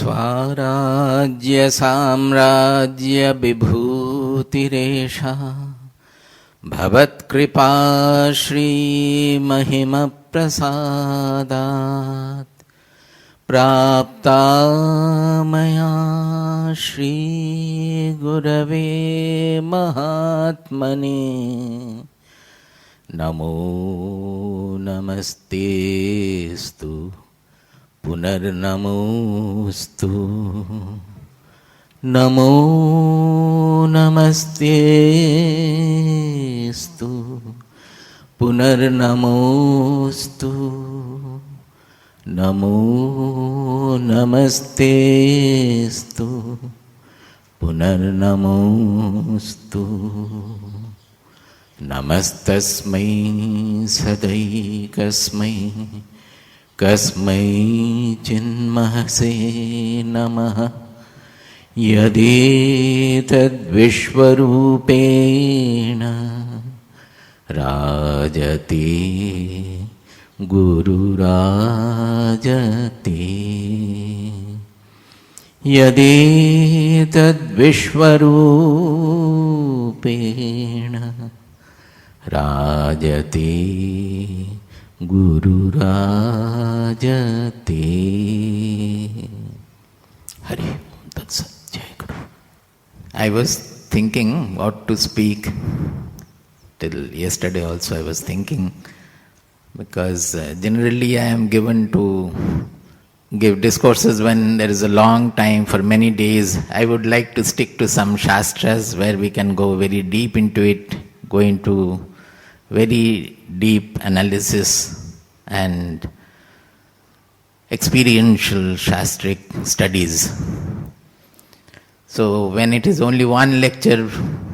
स्वाराज्य साम्राज्य विभूतिरेषा भवत्कृपा श्रीमहिम प्रसादात् प्राप्ता मया श्री गुरवे महात्मने नमो नमस्तेस्तु पुनर्नमोस्तु नमो नमस्तेस्तु पुनर्नमोस्तु नमो नमस्तेस्तु पुनर्नमोस्तु नमस्तस्मै सदैकस्मै कस्मै चिन्महसे नमः यदेतद्विश्वरूपेण राजते गुरुराजते यदेतद्विश्वरूपेण राजते गुरुराजते. Hari Tat Sat. Jai Guru. I was thinking what to speak. Till yesterday also I was thinking, because generally I am given to give discourses when there is a long time for many days. I would like to stick to some shastras where we can go very deep into it, go into very deep analysis and experiential shastric studies. So when it is only one lecture,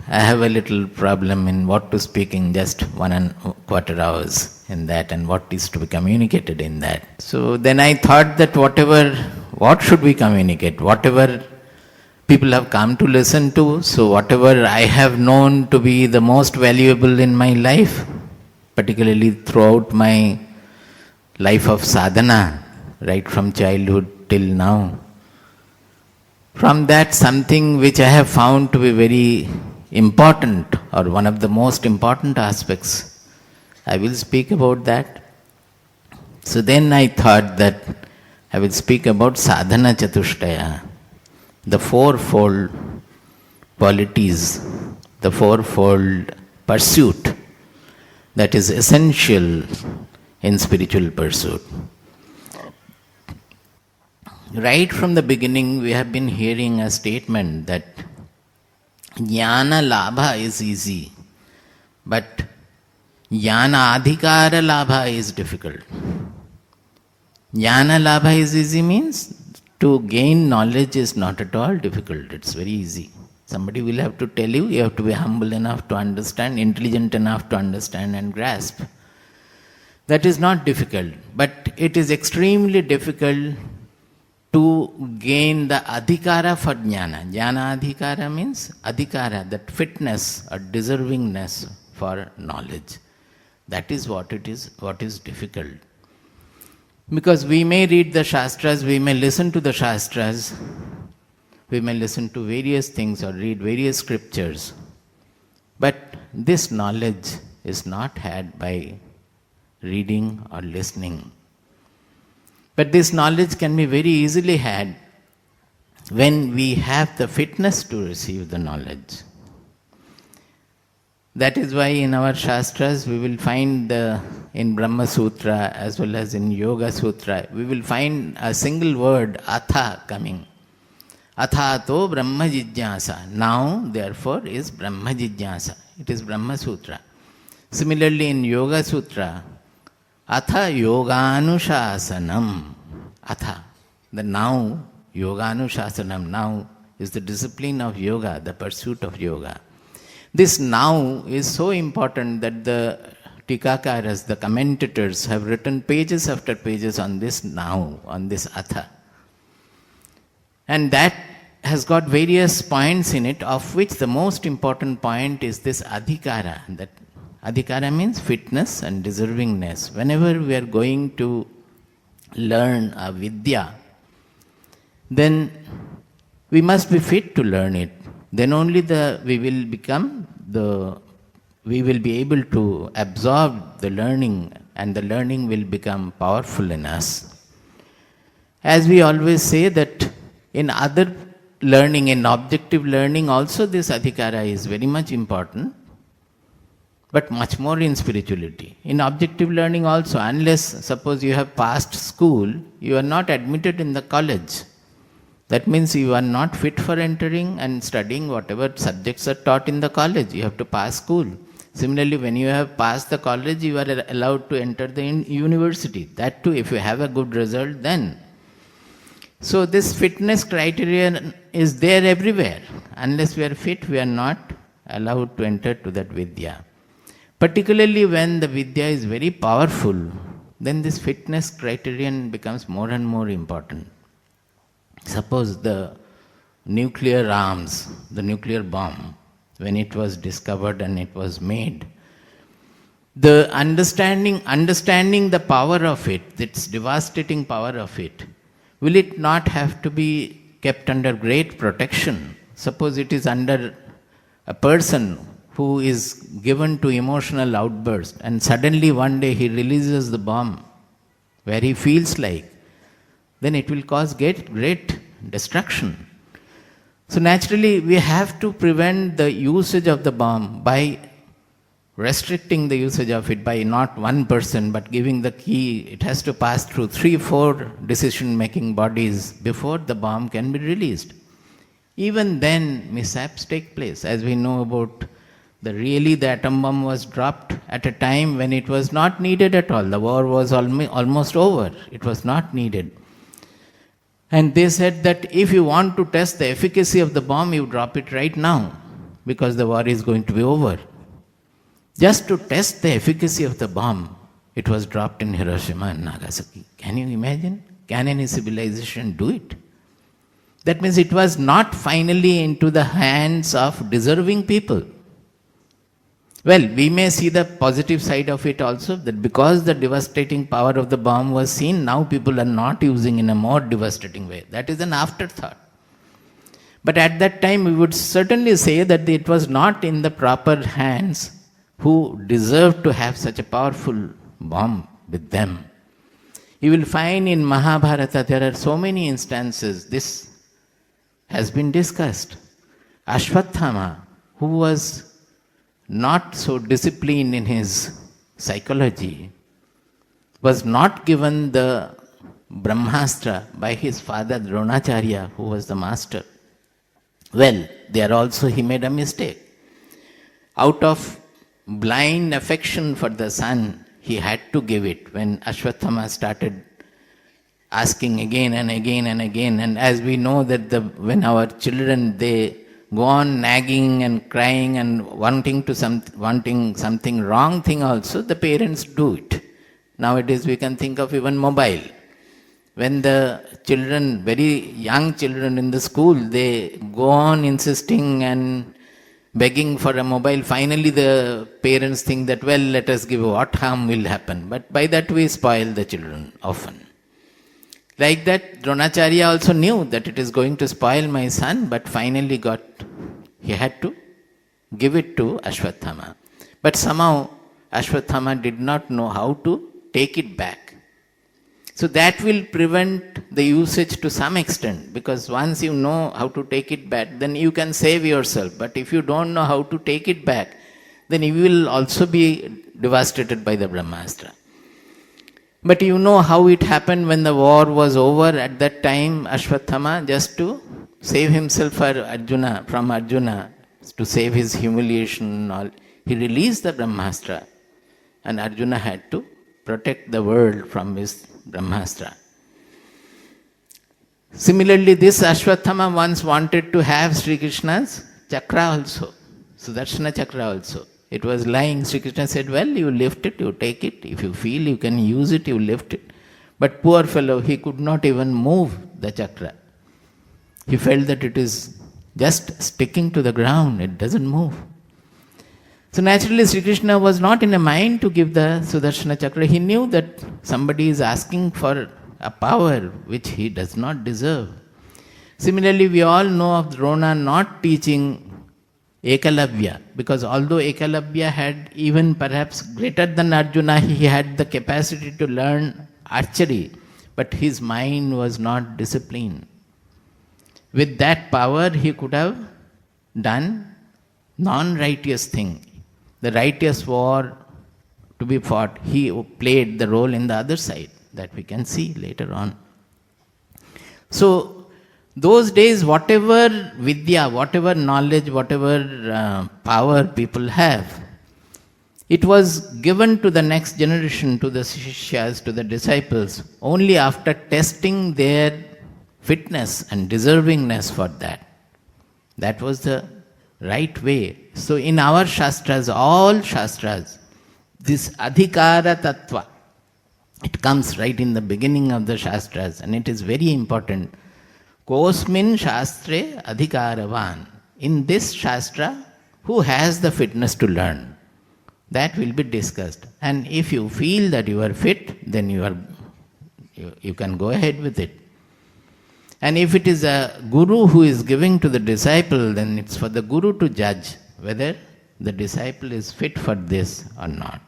I have a little problem in what to speak in just 1.25 hours in that, and what is to be communicated in that. So then I thought that what should we communicate? Whatever people have come to listen to, so whatever I have known to be the most valuable in my life, particularly throughout my life of sadhana, right from childhood till now. From that, something which I have found to be very important, or one of the most important aspects, I will speak about that. So then I thought that I will speak about Saadhana Chatushtaya, the fourfold qualities, the fourfold pursuit that is essential in spiritual pursuit. Right from the beginning, we have been hearing a statement that jnana labha is easy, but jnana adhikara labha is difficult. Jnana labha is easy means to gain knowledge is not at all difficult, it's very easy. Somebody will have to tell you, you have to be humble enough to understand, intelligent enough to understand and grasp. That is not difficult, but it is extremely difficult to gain the adhikara for jnana. Jnana adhikara means adhikara, that fitness or deservingness for knowledge. That is what it is, what is difficult. Because we may read the shastras, we may listen to the shastras, we may listen to various things or read various scriptures, but this knowledge is not had by reading or listening. But this knowledge can be very easily had when we have the fitness to receive the knowledge. That is why in our shastras we will find in Brahma Sutra as well as in Yoga Sutra, we will find a single word, atha, coming. Athato Brahma Jijnasa. Now, therefore, is Brahma Jijnasa. It is Brahma Sutra. Similarly, in Yoga Sutra, atha yoganushasanam. Atha, the now, yoganushasanam, now is the discipline of yoga, the pursuit of yoga. This now is so important that the Tikakaras, the commentators, have written pages after pages on this now, on this atha. And that has got various points in it, of which the most important point is this adhikara. That adhikara means fitness and deservingness. Whenever we are going to learn a vidya, then we must be fit to learn it. Then only we will be able to absorb the learning, and the learning will become powerful in us. As we always say that in other learning, in objective learning also, this adhikara is very much important, but much more in spirituality. In objective learning also, unless suppose you have passed school, you are not admitted in the college. That means you are not fit for entering and studying whatever subjects are taught in the college. You have to pass school. Similarly, when you have passed the college, you are allowed to enter the university. That too, if you have a good result, then. So this fitness criterion is there everywhere. Unless we are fit, we are not allowed to enter to that vidya. Particularly when the vidya is very powerful, then this fitness criterion becomes more and more important. Suppose the nuclear arms, the nuclear bomb, when it was discovered and it was made, the understanding the power of it, its devastating power of it, will it not have to be kept under great protection? Suppose it is under a person who is given to emotional outburst, and suddenly one day he releases the bomb where he feels like, then it will cause great destruction. So naturally we have to prevent the usage of the bomb by restricting the usage of it by not one person, but giving the key. It has to pass through 3-4 decision-making bodies before the bomb can be released. Even then mishaps take place. As we know about the atom bomb was dropped at a time when it was not needed at all. The war was almost over. It was not needed. And they said that if you want to test the efficacy of the bomb, you drop it right now, because the war is going to be over. Just to test the efficacy of the bomb, it was dropped in Hiroshima and Nagasaki. Can you imagine? Can any civilization do it? That means it was not finally into the hands of deserving people. Well, we may see the positive side of it also, that because the devastating power of the bomb was seen, now people are not using in a more devastating way. That is an afterthought. But at that time, we would certainly say that it was not in the proper hands who deserved to have such a powerful bomb with them. You will find in Mahabharata there are so many instances this has been discussed. Ashwatthama, who was not so disciplined in his psychology, was not given the Brahmastra by his father Dronacharya, who was the master. Well, there also he made a mistake. Out of blind affection for the son, he had to give it. When Ashwatthama started asking again and again and again, and as we know that when our children, they go on nagging and crying and wanting something wrong thing also, the parents do it. Nowadays we can think of even mobile. When the children, very young children in the school, they go on insisting and begging for a mobile, finally the parents think that, well, let us give, what harm will happen? But by that we spoil the children often. Like that, Dronacharya also knew that it is going to spoil my son, but finally he had to give it to Ashwatthama. But somehow Ashwatthama did not know how to take it back. So that will prevent the usage to some extent, because once you know how to take it back, then you can save yourself. But if you don't know how to take it back, then you will also be devastated by the Brahmastra. But you know how it happened when the war was over. At that time, Ashwatthama, just to save himself from Arjuna, to save his humiliation and all, he released the Brahmastra, and Arjuna had to protect the world from his Brahmastra. Similarly, this Ashwatthama once wanted to have Sri Krishna's chakra also, Sudarshana chakra also. It was lying. Sri Krishna said, well, you lift it, you take it. If you feel you can use it, you lift it. But poor fellow, he could not even move the chakra. He felt that it is just sticking to the ground, it doesn't move. So naturally, Sri Krishna was not in a mind to give the Sudarshana chakra. He knew that somebody is asking for a power which he does not deserve. Similarly, we all know of Drona not teaching Ekalavya, because although Ekalavya had even perhaps greater than Arjuna, he had the capacity to learn archery, but his mind was not disciplined. With that power, he could have done non-righteous thing. The righteous war to be fought, he played the role in the other side, that we can see later on. So, those days, whatever vidya, whatever knowledge, whatever power people have, it was given to the next generation, to the shishyas, to the disciples, only after testing their fitness and deservingness for that. That was the right way. So in our shastras, all shastras, this adhikara tattva, it comes right in the beginning of the shastras, and it is very important. Kosmin shastre adhikaravan. In this shastra, who has the fitness to learn? That will be discussed. And if you feel that you are fit, then you can go ahead with it. And if it is a guru who is giving to the disciple, then it's for the guru to judge whether the disciple is fit for this or not.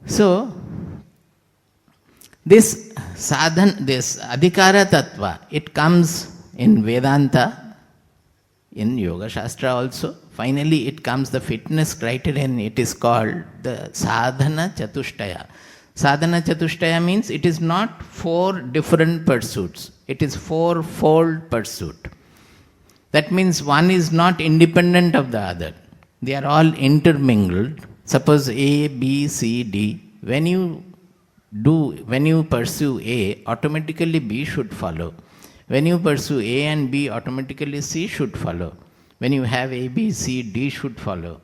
So, this adhikara tattva, it comes in Vedanta, in Yoga Shastra also. Finally, it comes the fitness criterion, it is called the Saadhana Chatushtaya. Sadhana Chatushtaya means it is not 4 different pursuits, it is 4-fold pursuit. That means one is not independent of the other. They are all intermingled. Suppose A, B, C, D. When you pursue A, automatically B should follow. When you pursue A and B, automatically C should follow. When you have A, B, C, D should follow.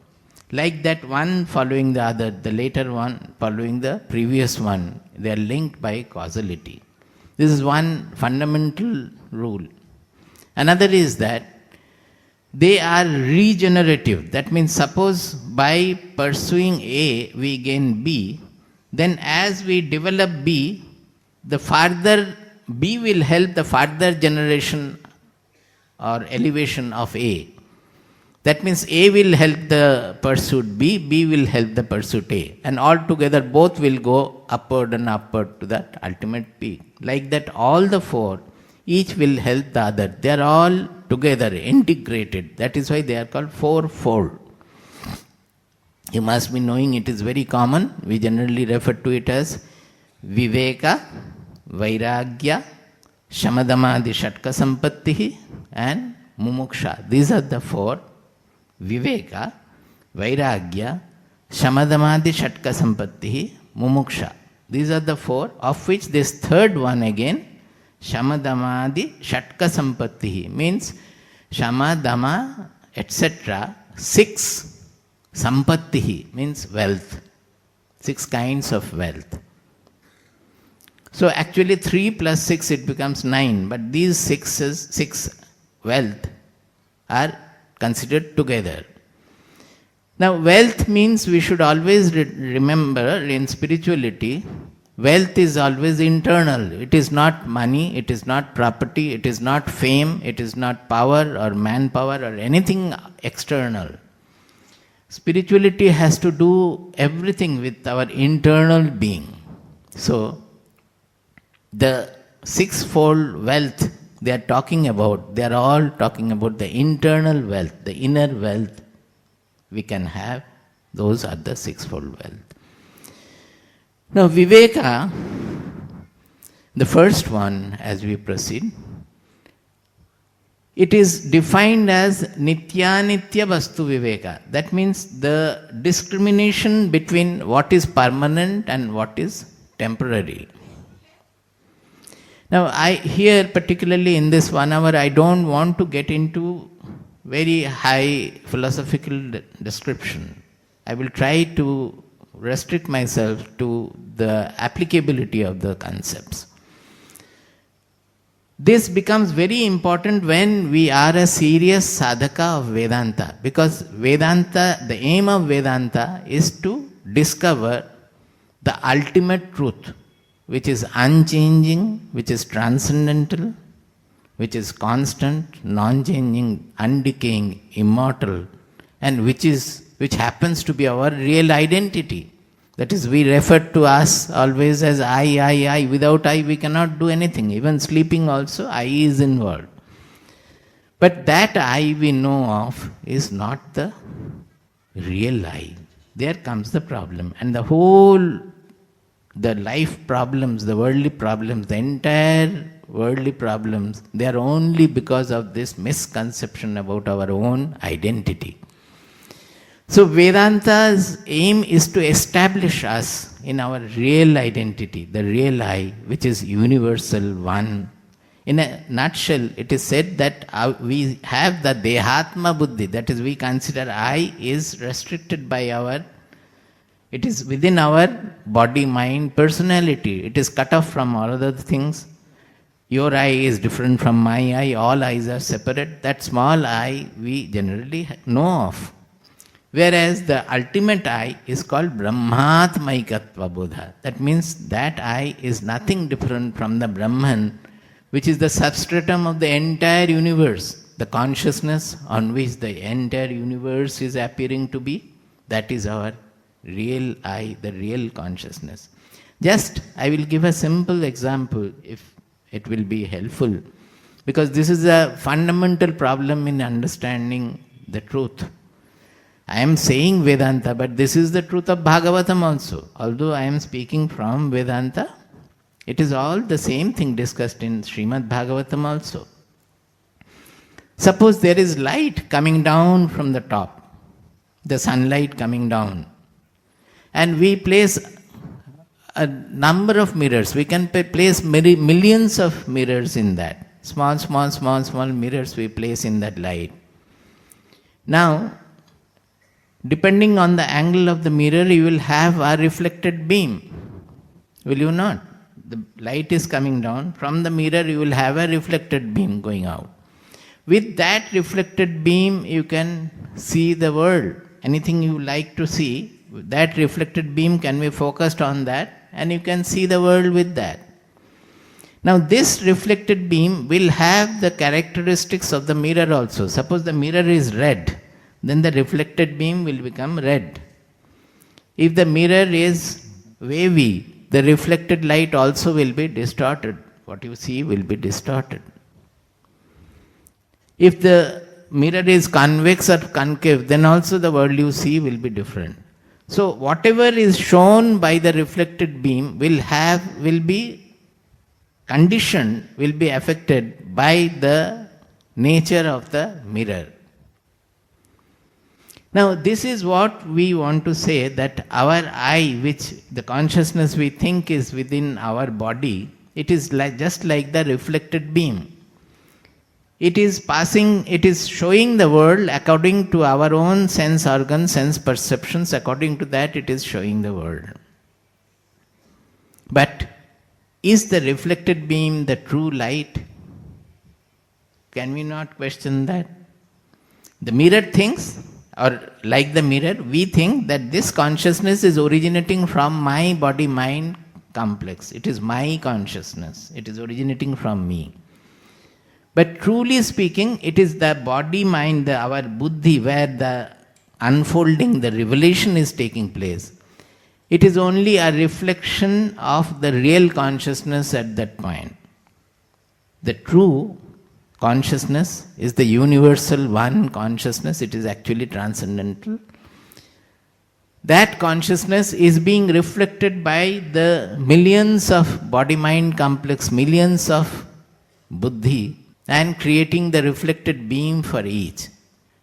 Like that, one following the other, the later one following the previous one, they are linked by causality. This is one fundamental rule. Another is that they are regenerative. That means suppose by pursuing A, we gain B, then as we develop B, the farther B will help the further generation or elevation of A. That means A will help the pursuit B, B will help the pursuit A. And all together both will go upward and upward to that ultimate peak. Like that, all the 4, each will help the other. They are all together, integrated. That is why they are called 4-fold. You must be knowing it is very common. We generally refer to it as Viveka, Vairagya, Shamadamadi Shatka Sampattihi and Mumuksha. These are the 4. Viveka, Vairagya, Shamadamadi Shatka Sampattihi, Mumuksha. These are the 4, of which this third one again, Shamadamadi Shatka Sampattihi, means Shamadama, etc. 6 Sampattihi means wealth. 6 kinds of wealth. So actually 3 plus 6 it becomes 9, but these 6 wealth are considered together. Now wealth means we should always remember in spirituality, wealth is always internal. It is not money, it is not property, it is not fame, it is not power or manpower or anything external. Spirituality has to do everything with our internal being. So, the 6-fold wealth they are talking about, they are all talking about the internal wealth, the inner wealth we can have. Those are the 6-fold wealth. Now, Viveka, the first one as we proceed, it is defined as Nityanitya Vastu Viveka. That means the discrimination between what is permanent and what is temporary. Now, here particularly in this 1 hour, I don't want to get into very high philosophical description. I will try to restrict myself to the applicability of the concepts. This becomes very important when we are a serious sadhaka of Vedanta, because Vedanta, the aim of Vedanta is to discover the ultimate truth, which is unchanging, which is transcendental, which is constant, non-changing, undecaying, immortal, and which happens to be our real identity. That is, we refer to us always as I. Without I, we cannot do anything. Even sleeping also, I is involved. But that I we know of is not the real I. There comes the problem. And the life problems, the worldly problems, the entire worldly problems, they are only because of this misconception about our own identity. So Vedanta's aim is to establish us in our real identity, the real I, which is universal one. In a nutshell, it is said that we have the Dehatma Buddhi, that is, we consider I is restricted by it is within our body, mind, personality. It is cut off from all other things. Your I is different from my I, all eyes are separate. That small I we generally know of. Whereas the ultimate I is called Brahmatmaikatva Bodha. That means that I is nothing different from the Brahman, which is the substratum of the entire universe. The consciousness on which the entire universe is appearing to be, that is our real I, the real consciousness. Just, I will give a simple example if it will be helpful, because this is a fundamental problem in understanding the truth. I am saying Vedanta, but this is the truth of Bhagavatam also. Although I am speaking from Vedanta, it is all the same thing discussed in Srimad Bhagavatam also. Suppose there is light coming down from the top, the sunlight coming down, and we place a number of mirrors. We can place millions of mirrors in that. Small mirrors we place in that light. Now, depending on the angle of the mirror, you will have a reflected beam. Will you not? The light is coming down. From the mirror, you will have a reflected beam going out. With that reflected beam, you can see the world. Anything you like to see, that reflected beam can be focused on that, and you can see the world with that. Now, this reflected beam will have the characteristics of the mirror also. Suppose the mirror is red, then the reflected beam will become red. If the mirror is wavy, the reflected light also will be distorted. What you see will be distorted. If the mirror is convex or concave, then also the world you see will be different. So whatever is shown by the reflected beam will be conditioned, will be affected by the nature of the mirror. Now, this is what we want to say, that our I, which the consciousness we think is within our body, it is just like the reflected beam. It is showing the world according to our own sense organs, sense perceptions. According to that, it is showing the world. But is the reflected beam the true light? Can we not question that? The mirror thinks, or like the mirror, we think that this consciousness is originating from my body-mind complex. It is my consciousness. It is originating from me. But truly speaking, it is the body-mind, our buddhi, where the unfolding, the revelation is taking place. It is only a reflection of the real consciousness at that point. The true consciousness is the universal one consciousness. It is actually transcendental. That consciousness is being reflected by the millions of body-mind complex, millions of buddhi, and creating the reflected beam for each.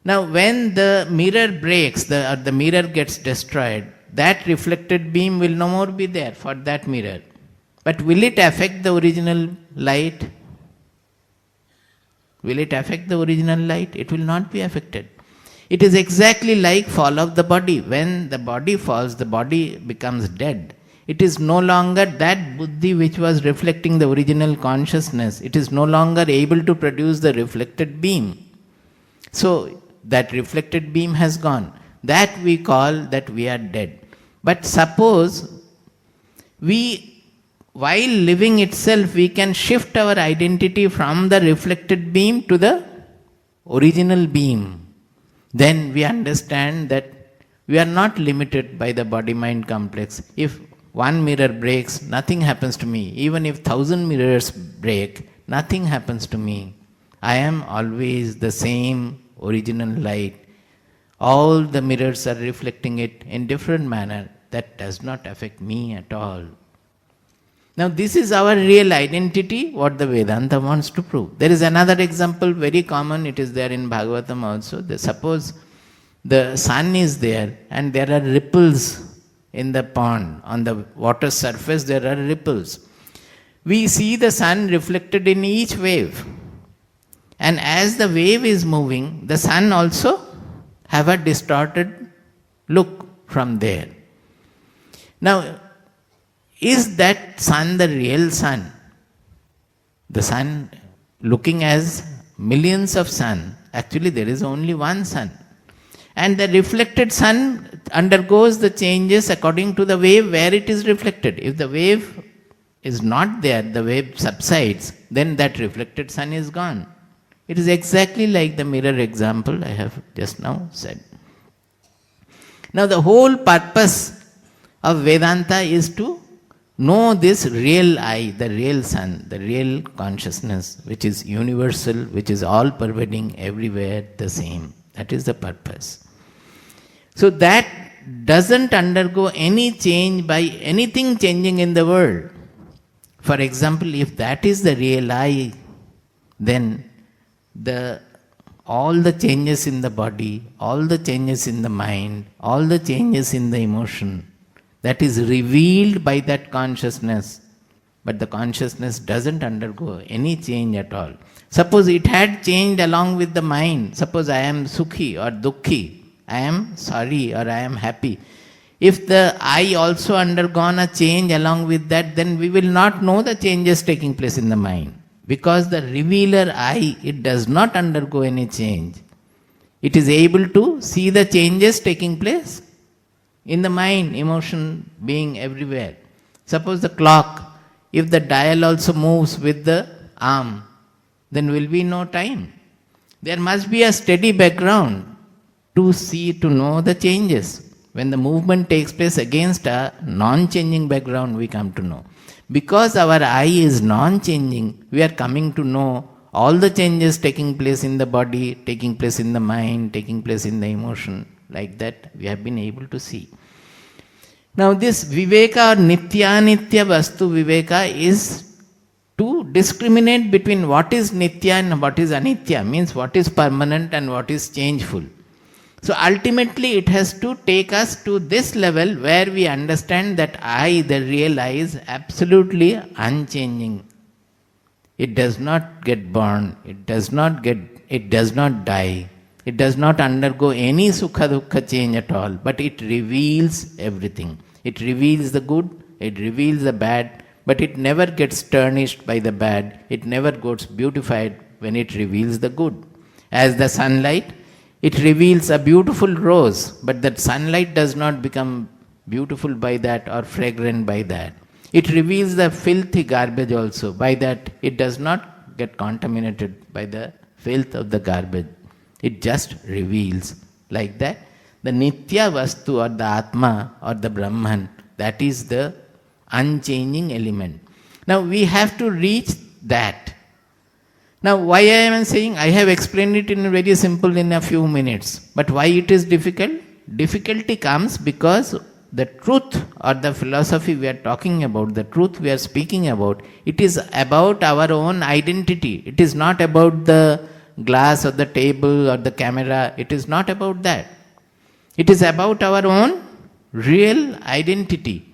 Now, when the mirror breaks, or the mirror gets destroyed, that reflected beam will no more be there for that mirror. But will it affect the original light? Will it affect the original light? It will not be affected. It is exactly like fall of the body. When the body falls, the body becomes dead. It is no longer that buddhi which was reflecting the original consciousness. It is no longer able to produce the reflected beam. So, that reflected beam has gone. That we call that we are dead. But suppose we while living itself, we can shift our identity from the reflected beam to the original beam. Then we understand that we are not limited by the body-mind complex. If one mirror breaks, nothing happens to me. Even if 1,000 mirrors break, nothing happens to me. I am always the same original light. All the mirrors are reflecting it in different manner. That does not affect me at all. Now this is our real identity, what the Vedanta wants to prove. There is another example, very common, it is there in Bhagavatam also. Suppose the sun is there and there are ripples in the pond. On the water surface there are ripples. We see the sun reflected in each wave. And as the wave is moving, the sun also have a distorted look from there. Now, is that sun the real sun? The sun looking as millions of sun, actually there is only one sun. And the reflected sun undergoes the changes according to the wave where it is reflected. If the wave is not there, the wave subsides, then that reflected sun is gone. It is exactly like the mirror example I have just now said. Now the whole purpose of Vedanta is to know this real I, the real sun, the real consciousness, which is universal, which is all pervading everywhere the same. That is the purpose. So that doesn't undergo any change by anything changing in the world. For example, if that is the real I, then all the changes in the body, all the changes in the mind, all the changes in the emotion, that is revealed by that consciousness, but the consciousness doesn't undergo any change at all. Suppose it had changed along with the mind. Suppose I am sukhi or dukkhi, I am sorry or I am happy. If the I also undergone a change along with that, then we will not know the changes taking place in the mind. Because the revealer I, it does not undergo any change. It is able to see the changes taking place in the mind, emotion being everywhere. Suppose the clock, if the dial also moves with the arm, then will be no time. There must be a steady background to see, to know the changes. When the movement takes place against a non-changing background, we come to know. Because our I is non-changing, we are coming to know all the changes taking place in the body, taking place in the mind, taking place in the emotion. Like that, we have been able to see. Now this Viveka or Nitya-Nitya Vastu Viveka is to discriminate between what is Nitya and what is Anitya, means what is permanent and what is changeful. So ultimately it has to take us to this level where we understand that I, the real I, is absolutely unchanging. It does not get born, it does not die, it does not undergo any sukha dukkha change at all, but it reveals everything. It reveals the good, it reveals the bad, but it never gets tarnished by the bad, it never gets beautified when it reveals the good. As the sunlight, it reveals a beautiful rose, but that sunlight does not become beautiful by that or fragrant by that. It reveals the filthy garbage also. By that, it does not get contaminated by the filth of the garbage. It just reveals. Like that, the Nitya Vastu or the Atma or the Brahman, that is the unchanging element. Now we have to reach that. Now why I am saying, I have explained it in very simple in a few minutes. But why it is difficult? Difficulty comes because the truth or the philosophy we are talking about, the truth we are speaking about, it is about our own identity. It is not about the glass or the table or the camera. It is not about that. It is about our own real identity.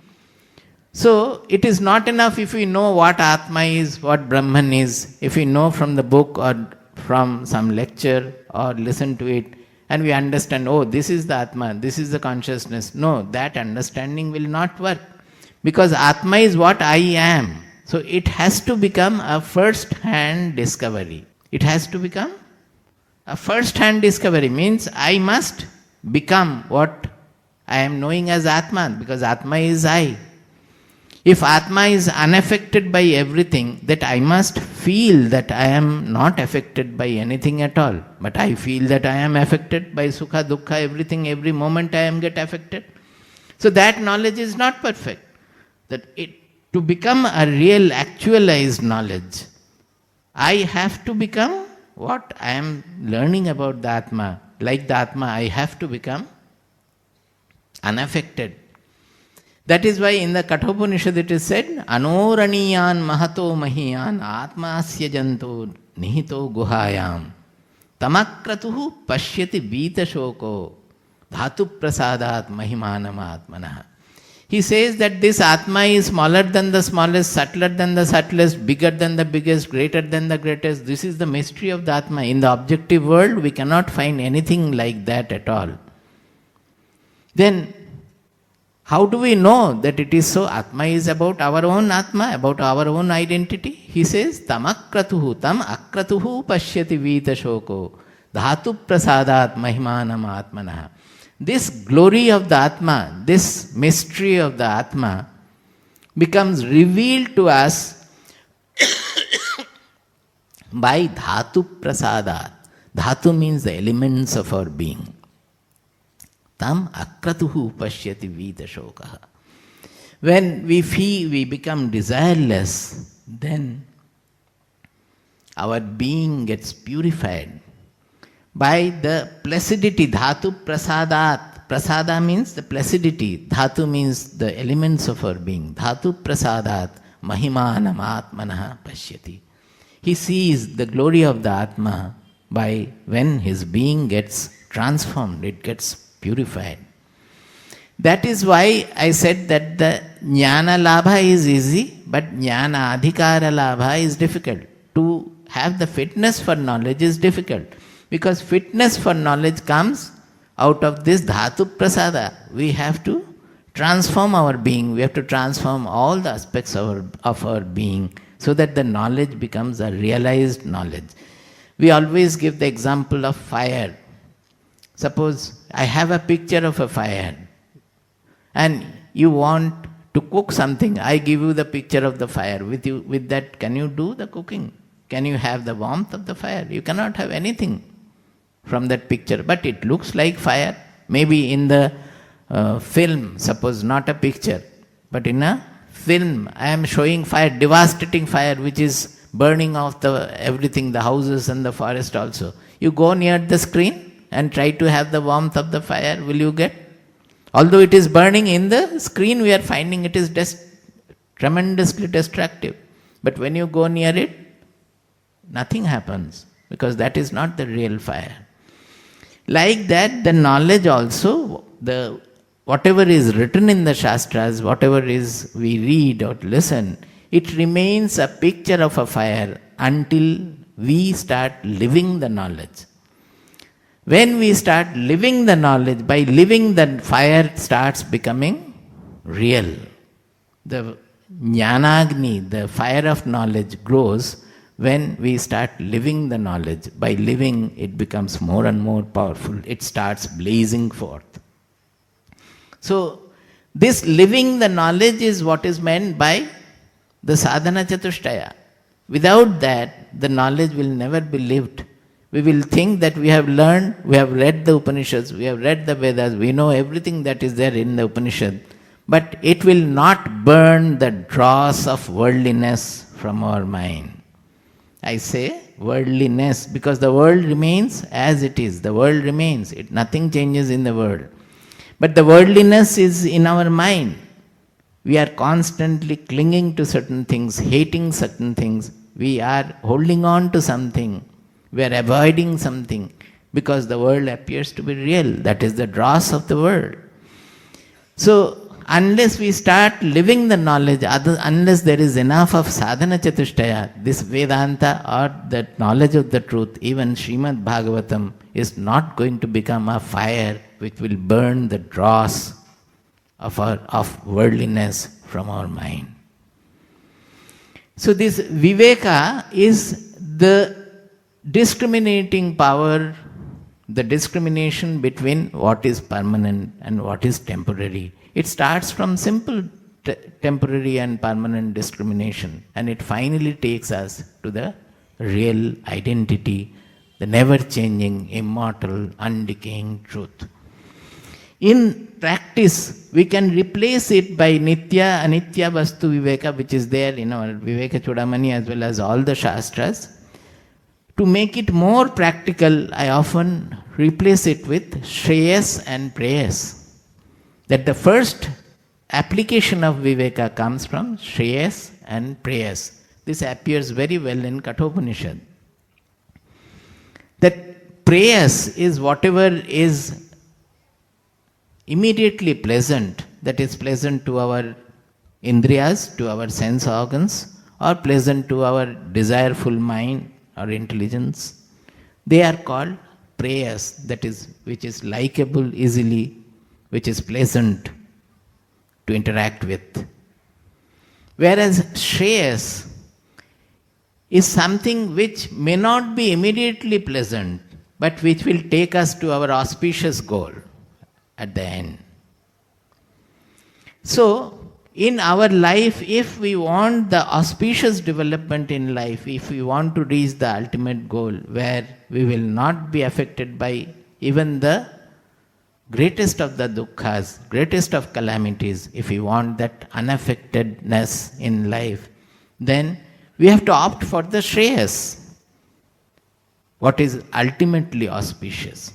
So, it is not enough if we know what Atma is, what Brahman is, if we know from the book or from some lecture or listen to it and we understand, oh, this is the Atma, this is the consciousness. No, that understanding will not work because Atma is what I am. So, it has to become a first-hand discovery. It has to become a first-hand discovery, means I must become what I am knowing as Atma because Atma is I. If Atma is unaffected by everything, that I must feel that I am not affected by anything at all. But I feel that I am affected by Sukha, Dukkha, everything, every moment I am get affected. So that knowledge is not perfect. To become a real actualized knowledge, I have to become what I am learning about the Atma. Like the Atma, I have to become unaffected. That is why in the Kathopanishad it is said, Anoraniyan mahato mahiyan atmasya janto nihito guhayam tamakratuhu pashyati vita shoko dhatu prasadat mahimanam atmanah. He says that this Atma is smaller than the smallest, subtler than the subtlest, bigger than the biggest, greater than the greatest. This is the mystery of the Atma. In the objective world, we cannot find anything like that at all. Then, how do we know that it is so? Atma is about our own Atma, about our own identity. He says, tam akratuhu pashyati vita shoko dhatu prasadat mahimanam atmanah. This glory of the Atma, this mystery of the Atma becomes revealed to us by dhatu prasadat. Dhatu means the elements of our being. Tam akratuhu pashyati vita shokaha. When we feel we become desireless, then our being gets purified by the placidity, dhatu prasadat. Prasada means the placidity, dhatu means the elements of our being. Dhatu prasadat mahimanam atmanah pashyati. He sees the glory of the Atma by when his being gets transformed, it gets purified. That is why I said that the jnana labha is easy, but jnana adhikara labha is difficult. To have the fitness for knowledge is difficult. Because fitness for knowledge comes out of this dhatu prasada. We have to transform our being. We have to transform all the aspects of our being so that the knowledge becomes a realized knowledge. We always give the example of fire. Suppose I have a picture of a fire and you want to cook something. I give you the picture of the fire. With that, can you do the cooking? Can you have the warmth of the fire? You cannot have anything from that picture, but it looks like fire. Maybe in the film, suppose not a picture, but in a film, I am showing fire, devastating fire, which is burning off everything, the houses and the forest also. You go near the screen and try to have the warmth of the fire, will you get? Although it is burning in the screen, we are finding it is tremendously destructive. But when you go near it, nothing happens, because that is not the real fire. Like that, the knowledge also, whatever is written in the Shastras, whatever is we read or listen, it remains a picture of a fire until we start living the knowledge. When we start living the knowledge, by living the fire starts becoming real. The jnanagni, the fire of knowledge, grows when we start living the knowledge. By living, it becomes more and more powerful. It starts blazing forth. So, this living the knowledge is what is meant by the Saadhana Chatushtaya. Without that, the knowledge will never be lived. We will think that we have learned, we have read the Upanishads, we have read the Vedas, we know everything that is there in the Upanishad, but it will not burn the dross of worldliness from our mind. I say worldliness because the world remains as it is. The world remains. Nothing changes in the world. But the worldliness is in our mind. We are constantly clinging to certain things, hating certain things. We are holding on to something. We are avoiding something because the world appears to be real. That is the dross of the world. So, unless we start living the knowledge, unless there is enough of Sadhana Chatushtaya, this Vedanta or the knowledge of the truth, even Srimad Bhagavatam, is not going to become a fire which will burn the dross of worldliness from our mind. So this Viveka is the discriminating power, the discrimination between what is permanent and what is temporary. It starts from simple temporary and permanent discrimination, and it finally takes us to the real identity, the never-changing, immortal, undecaying truth. In practice, we can replace it by Nitya, Anitya, Vastu, Viveka, which is there in our Viveka Chudamani as well as all the Shastras. To make it more practical, I often replace it with Shreyas and Preyas. That the first application of Viveka comes from Shreyas and Preyas. This appears very well in Kathopanishad. That Preyas is whatever is immediately pleasant, that is pleasant to our indriyas, to our sense organs, or pleasant to our desireful mind or intelligence. They are called preyas, that is, which is likable easily, which is pleasant to interact with. Whereas Shreyas is something which may not be immediately pleasant, but which will take us to our auspicious goal at the end. So, in our life, if we want the auspicious development in life, if we want to reach the ultimate goal where we will not be affected by even the greatest of the dukkhas, greatest of calamities, if we want that unaffectedness in life, then we have to opt for the Shreyas, what is ultimately auspicious.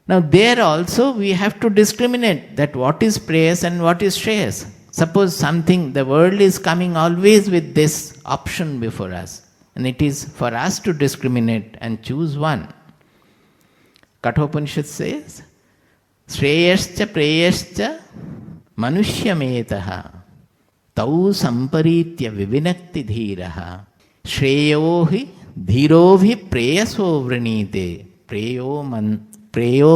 Now there also we have to discriminate that what is Preyas and what is Shreyas. Suppose something, the world is coming always with this option before us, and it is for us to discriminate and choose one. Kathopanishad says, Shreyascha Preyascha Manushyametaha Tau Samparitya Vivinakti Dhiraha Shreyohi Dhirovi Preyaso Vrinite Preyo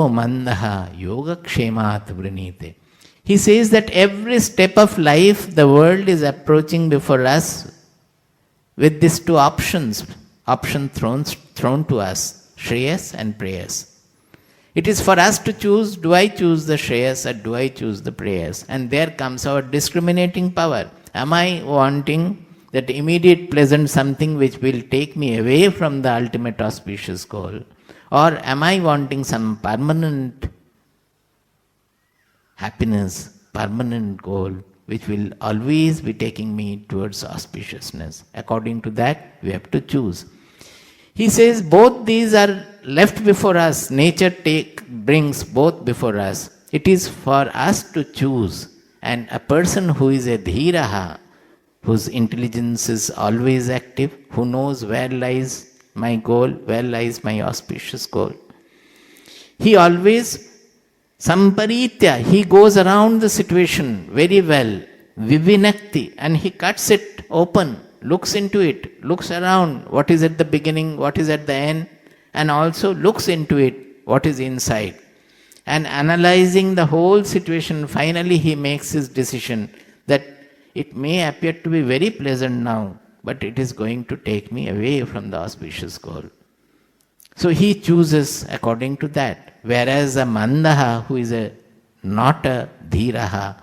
Mandaha Yoga Kshemat Vrinite. He says that every step of life the world is approaching before us with these two options thrown to us, Shreyas and Preyas. It is for us to choose, do I choose the Shreyas or do I choose the Preyas? And there comes our discriminating power. Am I wanting that immediate pleasant something which will take me away from the ultimate auspicious goal? Or am I wanting some permanent happiness, permanent goal, which will always be taking me towards auspiciousness? According to that, we have to choose. He says both these are left before us. Nature brings both before us. It is for us to choose. And a person who is a dhiraha, whose intelligence is always active, who knows where lies my goal, where lies my auspicious goal, he always samparitya, he goes around the situation very well, vivinakti, and he cuts it open, looks into it, looks around what is at the beginning, what is at the end, and also looks into it, what is inside. And analyzing the whole situation, finally he makes his decision that it may appear to be very pleasant now, but it is going to take me away from the auspicious goal. So he chooses according to that. Whereas a mandaha, who is not a dhiraha,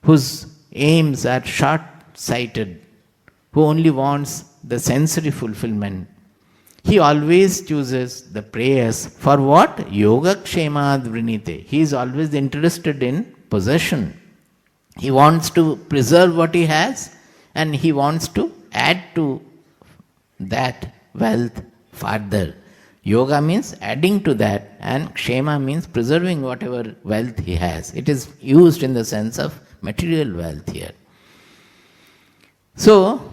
whose aims are short-sighted, who only wants the sensory fulfillment, he always chooses the prayers for what? Yoga kshemad vrinite. He is always interested in possession. He wants to preserve what he has, and he wants to add to that wealth further. Yoga means adding to that, and kshema means preserving whatever wealth he has. It is used in the sense of material wealth here. So,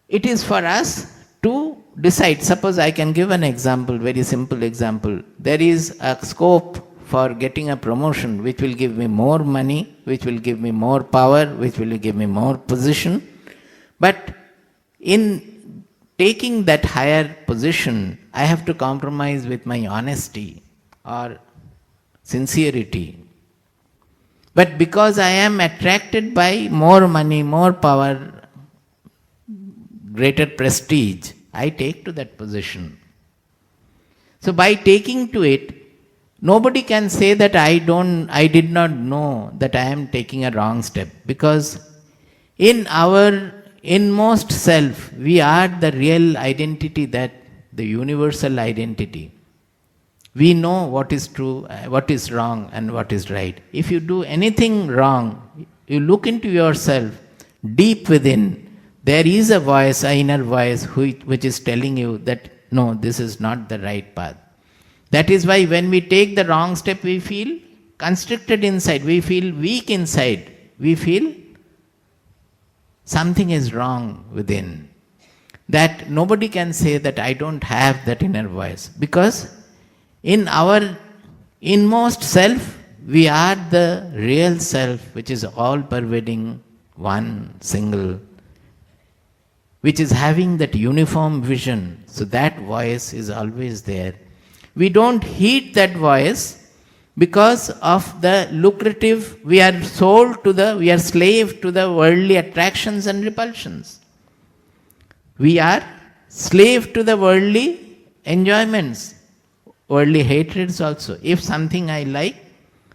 it is for us to decide. Suppose I can give an example, very simple example. There is a scope for getting a promotion which will give me more money, which will give me more power, which will give me more position. But in taking that higher position, I have to compromise with my honesty or sincerity. But because I am attracted by more money, more power, greater prestige, I take to that position. So by taking to it, Nobody can say that I did not know that I am taking a wrong step, because in our inmost self, we are the real identity, that the universal identity. We know what is true, what is wrong, and what is right. If you do anything wrong, you look into yourself, deep within, there is a voice, an inner voice, which is telling you that no, this is not the right path. That is why when we take the wrong step, we feel constricted inside, we feel weak inside, we feel something is wrong within. That nobody can say that I don't have that inner voice, because in our inmost self, we are the real self, which is all pervading, one, single, which is having that uniform vision. So that voice is always there. We don't heed that voice because of the lucrative, we are slave to the worldly attractions and repulsions. We are slave to the worldly enjoyments, worldly hatreds also. If something I like,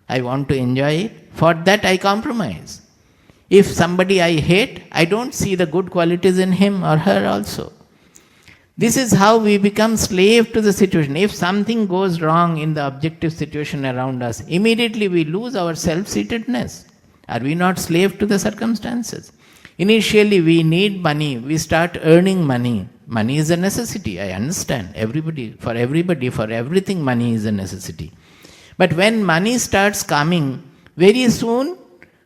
I want to enjoy it, for that I compromise. If somebody I hate, I don't see the good qualities in him or her also. This is how we become slave to the situation. If something goes wrong in the objective situation around us, immediately we lose our self-seatedness. Are we not slave to the circumstances? Initially we need money, we start earning money. Money is a necessity, I understand. For everything money is a necessity. But when money starts coming, very soon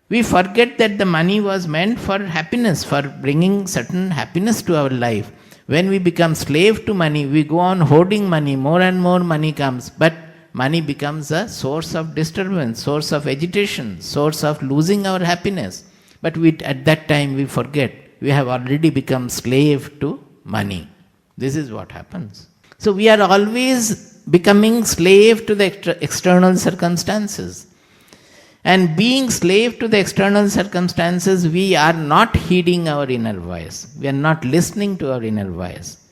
we forget that the money was meant for happiness, for bringing certain happiness to our life. When we become slave to money, we go on hoarding money, more and more money comes, but money becomes a source of disturbance, source of agitation, source of losing our happiness. But at that time we forget, we have already become slave to money. This is what happens. So we are always becoming slave to the external circumstances. And being slave to the external circumstances, we are not heeding our inner voice. We are not listening to our inner voice.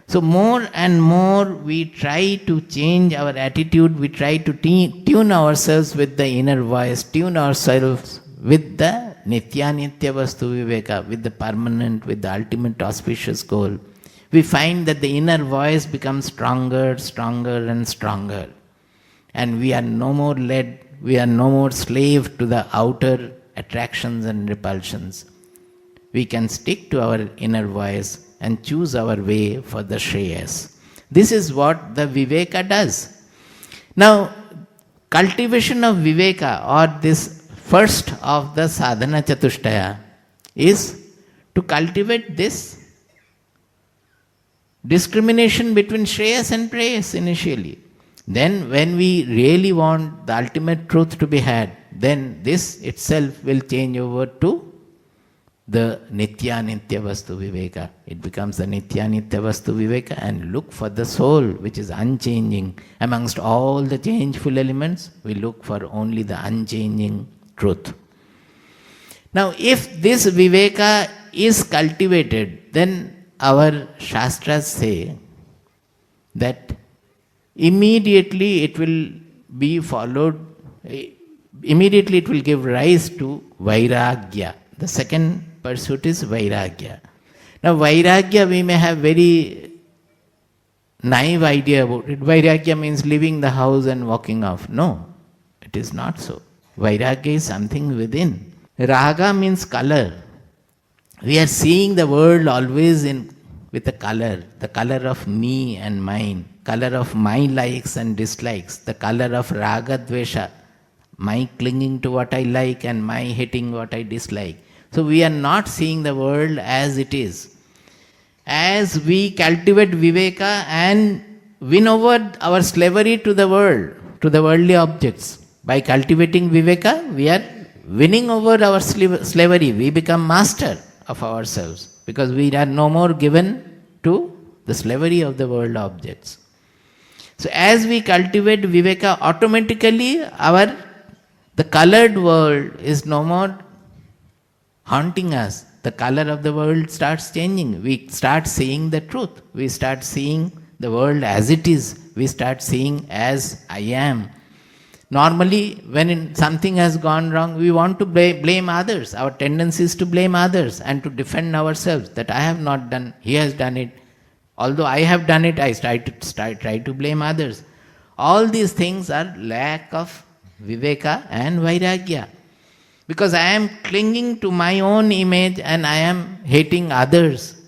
So more and more we try to change our attitude, we try to tune ourselves with the inner voice, tune ourselves with the Nitya Nitya Vastu Viveka, with the permanent, with the ultimate auspicious goal. We find that the inner voice becomes stronger, stronger and stronger. And we are no more led, we are no more slave to the outer attractions and repulsions. We can stick to our inner voice and choose our way for the Shreyas. This is what the Viveka does. Now, cultivation of Viveka, or this first of the Sadhana Chatushtaya, is to cultivate this discrimination between Shreyas and Preyas initially. Then when we really want the ultimate truth to be had, then this itself will change over to the Nitya Nitya Vastu Viveka. It becomes the Nitya Nitya Vastu Viveka, and look for the soul which is unchanging. Amongst all the changeful elements, we look for only the unchanging truth. Now if this Viveka is cultivated, then our Shastras say that immediately it will be followed, immediately it will give rise to Vairagya. The second pursuit is Vairagya. Now Vairagya, we may have very naive idea about it. Vairagya means leaving the house and walking off. No, it is not so. Vairagya is something within. Raga means color. We are seeing the world always with a color, the color of me and mine, color of my likes and dislikes, the color of raga dvesha, my clinging to what I like and my hating what I dislike. So we are not seeing the world as it is. As we cultivate Viveka and win over our slavery to the world, to the worldly objects, by cultivating Viveka, we are winning over our slavery. We become master of ourselves, because we are no more given to the slavery of the world objects. So as we cultivate Viveka, automatically the colored world is no more haunting us. The color of the world starts changing. We start seeing the truth. We start seeing the world as it is. We start seeing as I am. Normally, when something has gone wrong, we want to blame others. Our tendency is to blame others and to defend ourselves, that I have not done, he has done it. Although I have done it, I try to blame others. All these things are lack of viveka and vairagya. Because I am clinging to my own image and I am hating others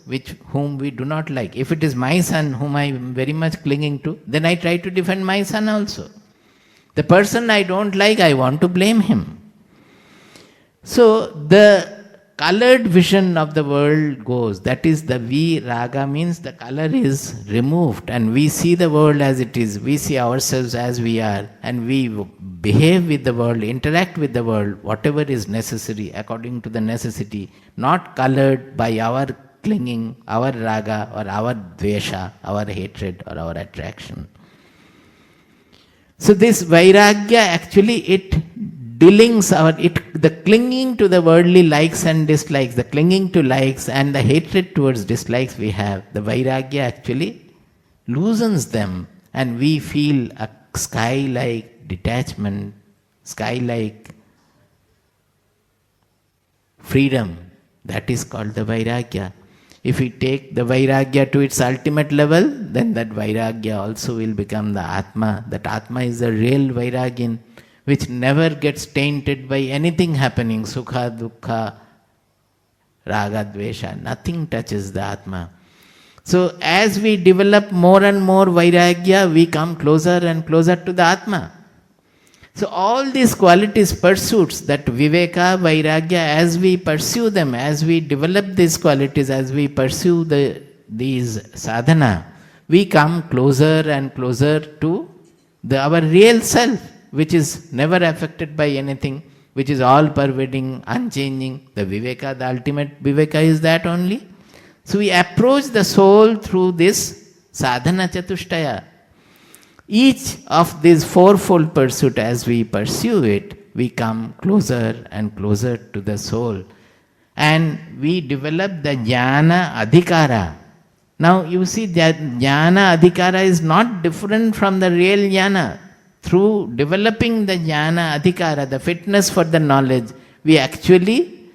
whom we do not like. If it is my son whom I am very much clinging to, then I try to defend my son also. The person I don't like, I want to blame him. So the colored vision of the world goes. That is the viraga, means the color is removed and we see the world as it is. We see ourselves as we are and we behave with the world, interact with the world, whatever is necessary according to the necessity, not colored by our clinging, our raga or our dvesha, our hatred or our attraction. So this vairagya actually it delinks the clinging to the worldly likes and dislikes, the clinging to likes and the hatred towards dislikes we have, the vairagya actually loosens them and we feel a sky-like detachment, sky-like freedom. That is called the vairagya. If we take the vairagya to its ultimate level, then that vairagya also will become the Atma. That Atma is the real vairagyan, which never gets tainted by anything happening, sukha, dukkha, raga, dvesha. Nothing touches the Atma. So as we develop more and more vairagya, we come closer and closer to the Atma. So all these qualities, pursuits, that viveka, vairagya, as we pursue them, as we develop these qualities, as we pursue these sadhana, we come closer and closer to our real self, which is never affected by anything, which is all pervading, unchanging. The viveka, the ultimate viveka is that only. So we approach the soul through this sadhana chatushtaya. Each of these fourfold pursuit, as we pursue it, we come closer and closer to the soul. And we develop the jnana adhikara. Now you see that jnana adhikara is not different from the real jnana. Through developing the jnana adhikara, the fitness for the knowledge, we actually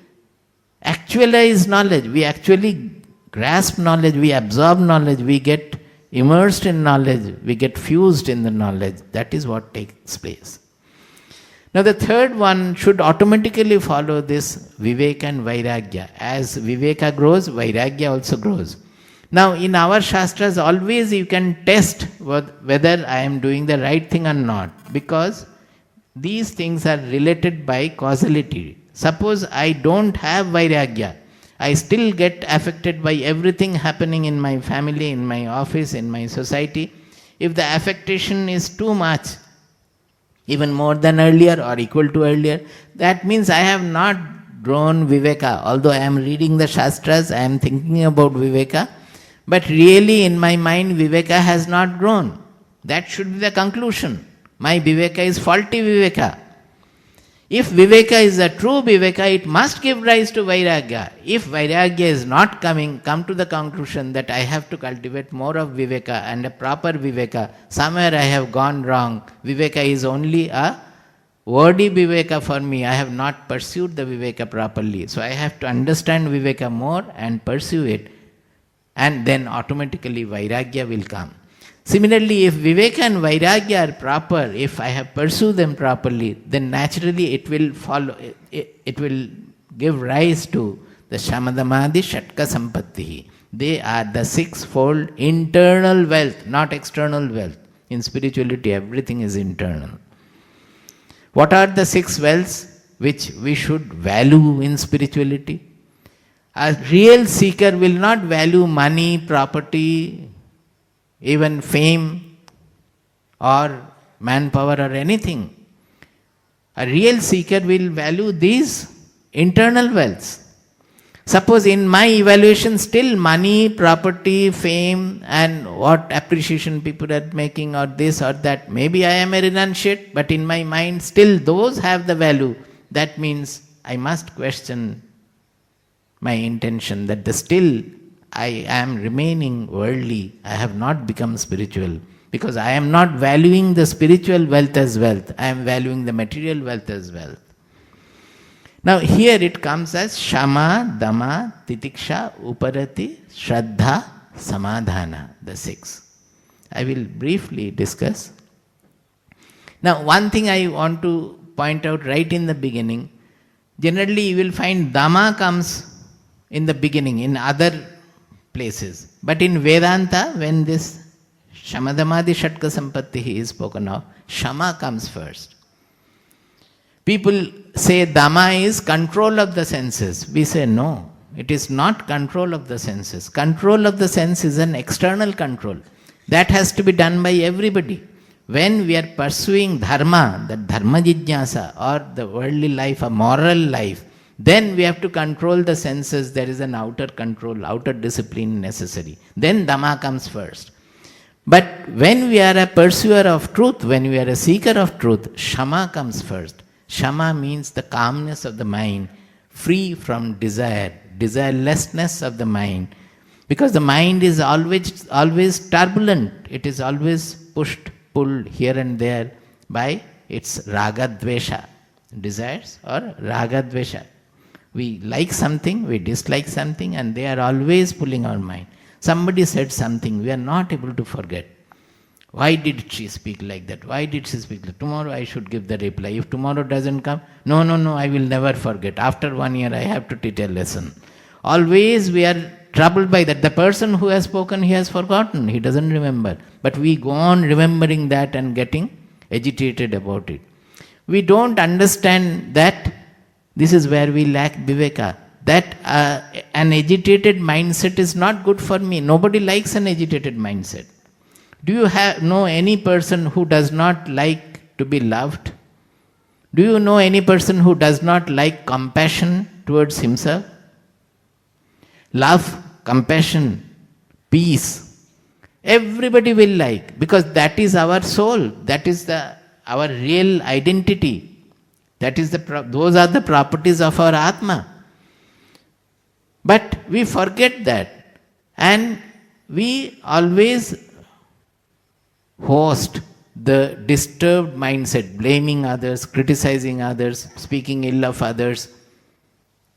actualize knowledge, we actually grasp knowledge, we absorb knowledge, we get immersed in knowledge, we get fused in the knowledge. That is what takes place. Now the third one should automatically follow this viveka and vairagya. As viveka grows, vairagya also grows. Now in our shastras always you can test whether I am doing the right thing or not, because these things are related by causality. Suppose I don't have vairagya, I still get affected by everything happening in my family, in my office, in my society. If the affectation is too much, even more than earlier or equal to earlier, that means I have not grown viveka. Although I am reading the shastras, I am thinking about viveka, but really in my mind viveka has not grown. That should be the conclusion. My viveka is faulty viveka. If viveka is a true viveka, it must give rise to vairagya. If vairagya is not come to the conclusion that I have to cultivate more of viveka and a proper viveka, somewhere I have gone wrong. Viveka is only a wordy viveka for me. I have not pursued the viveka properly. So I have to understand viveka more and pursue it. And then automatically vairagya will come. Similarly, if viveka and vairagya are proper, if I have pursued them properly, then naturally it will follow, it will give rise to the shamadamadi shatka sampatti. They are the sixfold internal wealth, not external wealth. In spirituality, everything is internal. What are the six wealths which we should value in spirituality? A real seeker will not value money, property, even fame or manpower or anything. A real seeker will value these internal wealths. Suppose in my evaluation still money, property, fame and what appreciation people are making or this or that, maybe I am a renunciate, but in my mind still those have the value. That means I must question my intention that still I am remaining worldly, I have not become spiritual. Because I am not valuing the spiritual wealth as wealth, I am valuing the material wealth as wealth. Now here it comes as Shama, Dama, Titiksha, Uparati, Shraddha, Samadhana, the 6. I will briefly discuss. Now one thing I want to point out right in the beginning, generally you will find Dama comes in the beginning in other places. But in Vedanta, when this Shamadamadi Shatka Sampatti is spoken of, Shama comes first. People say Dhamma is control of the senses. We say no, it is not control of the senses. Control of the sense is an external control. That has to be done by everybody. When we are pursuing dharma, the dharma jijnasa or the worldly life, a moral life, then we have to control the senses. There is an outer control, outer discipline necessary. Then Dhamma comes first. But when we are a pursuer of truth, when we are a seeker of truth, Shama comes first. Shama means the calmness of the mind, free from desire, desirelessness of the mind. Because the mind is always turbulent. It is always pushed, pulled here and there by its raga dvesha, desires or raga dvesha. We like something, we dislike something, and they are always pulling our mind. Somebody said something, we are not able to forget. Why did she speak like that? Why did she speak like that? Tomorrow I should give the reply. If tomorrow doesn't come, no, I will never forget. After 1 year I have to teach a lesson. Always we are troubled by that. The person who has spoken, he has forgotten. He doesn't remember. But we go on remembering that and getting agitated about it. We don't understand that this is where we lack viveka. That an agitated mindset is not good for me. Nobody likes an agitated mindset. Do you know any person who does not like to be loved? Do you know any person who does not like compassion towards himself? Love, compassion, peace. Everybody will like, because that is our soul. That is our real identity. Those are the properties of our Atma. But we forget that, and we always host the disturbed mindset, blaming others, criticizing others, speaking ill of others,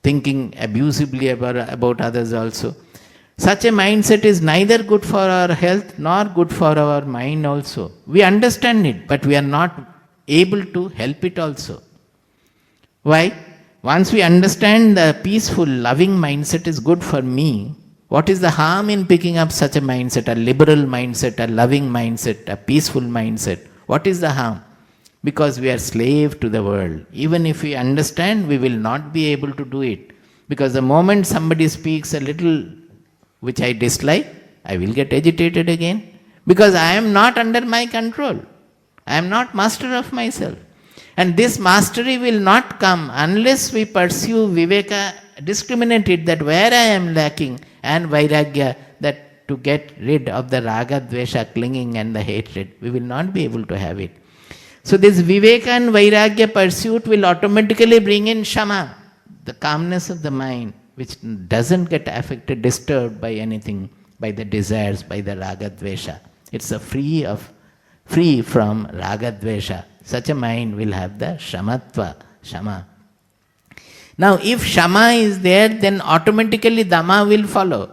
thinking abusively about others also. Such a mindset is neither good for our health nor good for our mind also. We understand it, but we are not able to help it also. Why? Once we understand the peaceful, loving mindset is good for me, what is the harm in picking up such a mindset, a liberal mindset, a loving mindset, a peaceful mindset? What is the harm? Because we are slave to the world. Even if we understand, we will not be able to do it. Because the moment somebody speaks a little which I dislike, I will get agitated again. Because I am not under my control. I am not master of myself. And this mastery will not come unless we pursue viveka, discriminate it, that where I am lacking, and vairagya, that to get rid of the raga, dvesha, clinging and the hatred, we will not be able to have it. So this viveka and vairagya pursuit will automatically bring in shama, the calmness of the mind, which doesn't get affected, disturbed by anything, by the desires, by the raga, dvesha. It's a free from raga, dvesha. Such a mind will have the shamatva, shama. Now, if shama is there, then automatically dhamma will follow.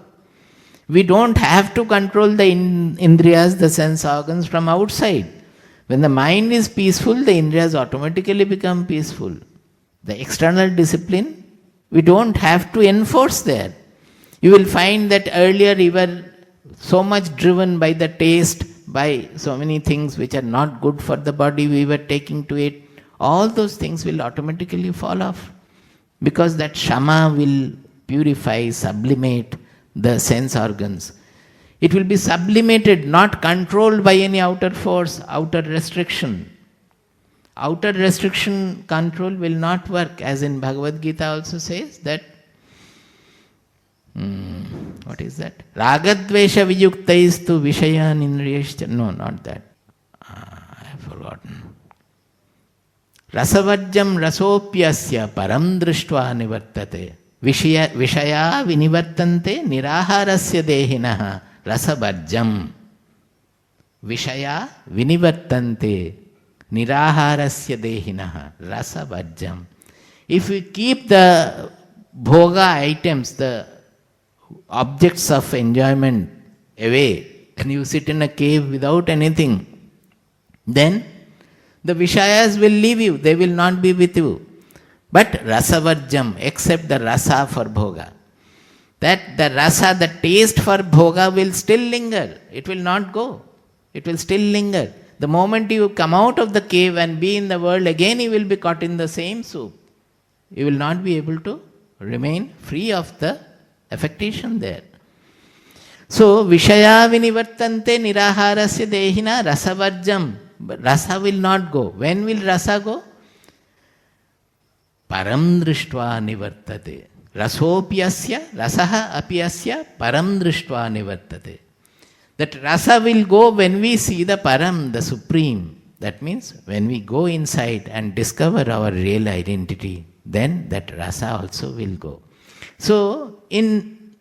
We don't have to control the indriyas, the sense organs from outside. When the mind is peaceful, the indriyas automatically become peaceful. The external discipline, we don't have to enforce there. You will find that earlier we were so much driven by the taste, by so many things which are not good for the body, we were taking to it. All those things will automatically fall off. Because that shama will purify, sublimate the sense organs. It will be sublimated, not controlled by any outer force, outer restriction. Outer restriction control will not work, as in Bhagavad Gita also says that, what is that? Ragadvesha vijuktaistu vishayan indriyashcha. No, not that. I have forgotten. Rasavajjam rasopyasya param drishtva nivartate. Vishaya vinivartante niraharasya dehinaha rasavajjam. Vishaya vinivartante niraharasya dehinaha rasa varjam. If we keep the bhoga items, the objects of enjoyment away, and you sit in a cave without anything, then the Vishayas will leave you, they will not be with you. But rasavarjam, except the rasa for bhoga. That the rasa, the taste for bhoga will still linger. It will not go. It will still linger. The moment you come out of the cave and be in the world, again you will be caught in the same soup. You will not be able to remain free of the affectation there. So, Vishaya vinivartante niraharasya dehina rasavarjam. But rasa will not go. When will rasa go? Param drishtva nivartate. Rasopyasya, rasaha apyasya, param drishtva nivartate. That rasa will go when we see the param, the supreme. That means when we go inside and discover our real identity, then that rasa also will go. So, in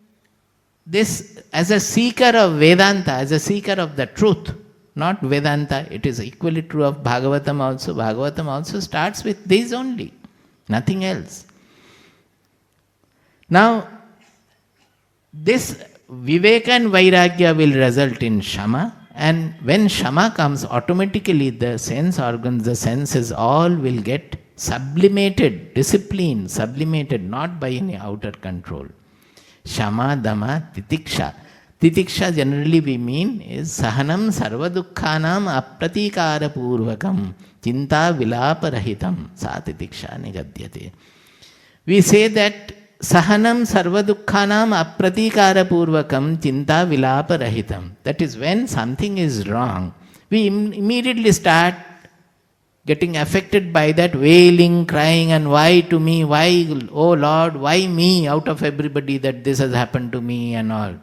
this, as a seeker of Vedanta, as a seeker of the truth, not Vedanta, it is equally true of Bhagavatam also. Bhagavatam also starts with this only, nothing else. Now, this Viveka and Vairagya will result in Shama, and when Shama comes, automatically the sense organs, the senses all will get sublimated, discipline, sublimated, not by any outer control. Shama, Dama, Titiksha. Titiksha generally we mean is Sahanam Sarvadukkhanam Apratikara Purvakam Chinta Vilapa Rahitam Sa Titiksha Nigadyate. We say that Sahanam Sarvadukkhanam Apratikara Purvakam Chinta Vilapa Rahitam. That is, when something is wrong, we immediately start getting affected by that wailing, crying, and why to me, why, oh Lord, why me out of everybody that this has happened to me and all.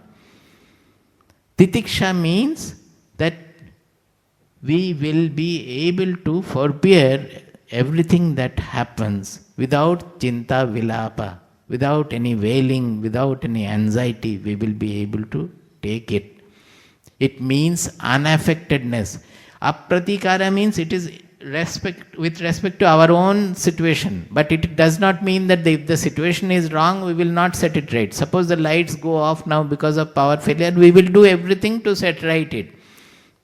Titiksha means that we will be able to forbear everything that happens without chinta vilapa, without any wailing, without any anxiety. We will be able to take it. It means unaffectedness. Apratikara means it is with respect to our own situation, but it does not mean that if the situation is wrong, we will not set it right. Suppose the lights go off now because of power failure, we will do everything to set right it.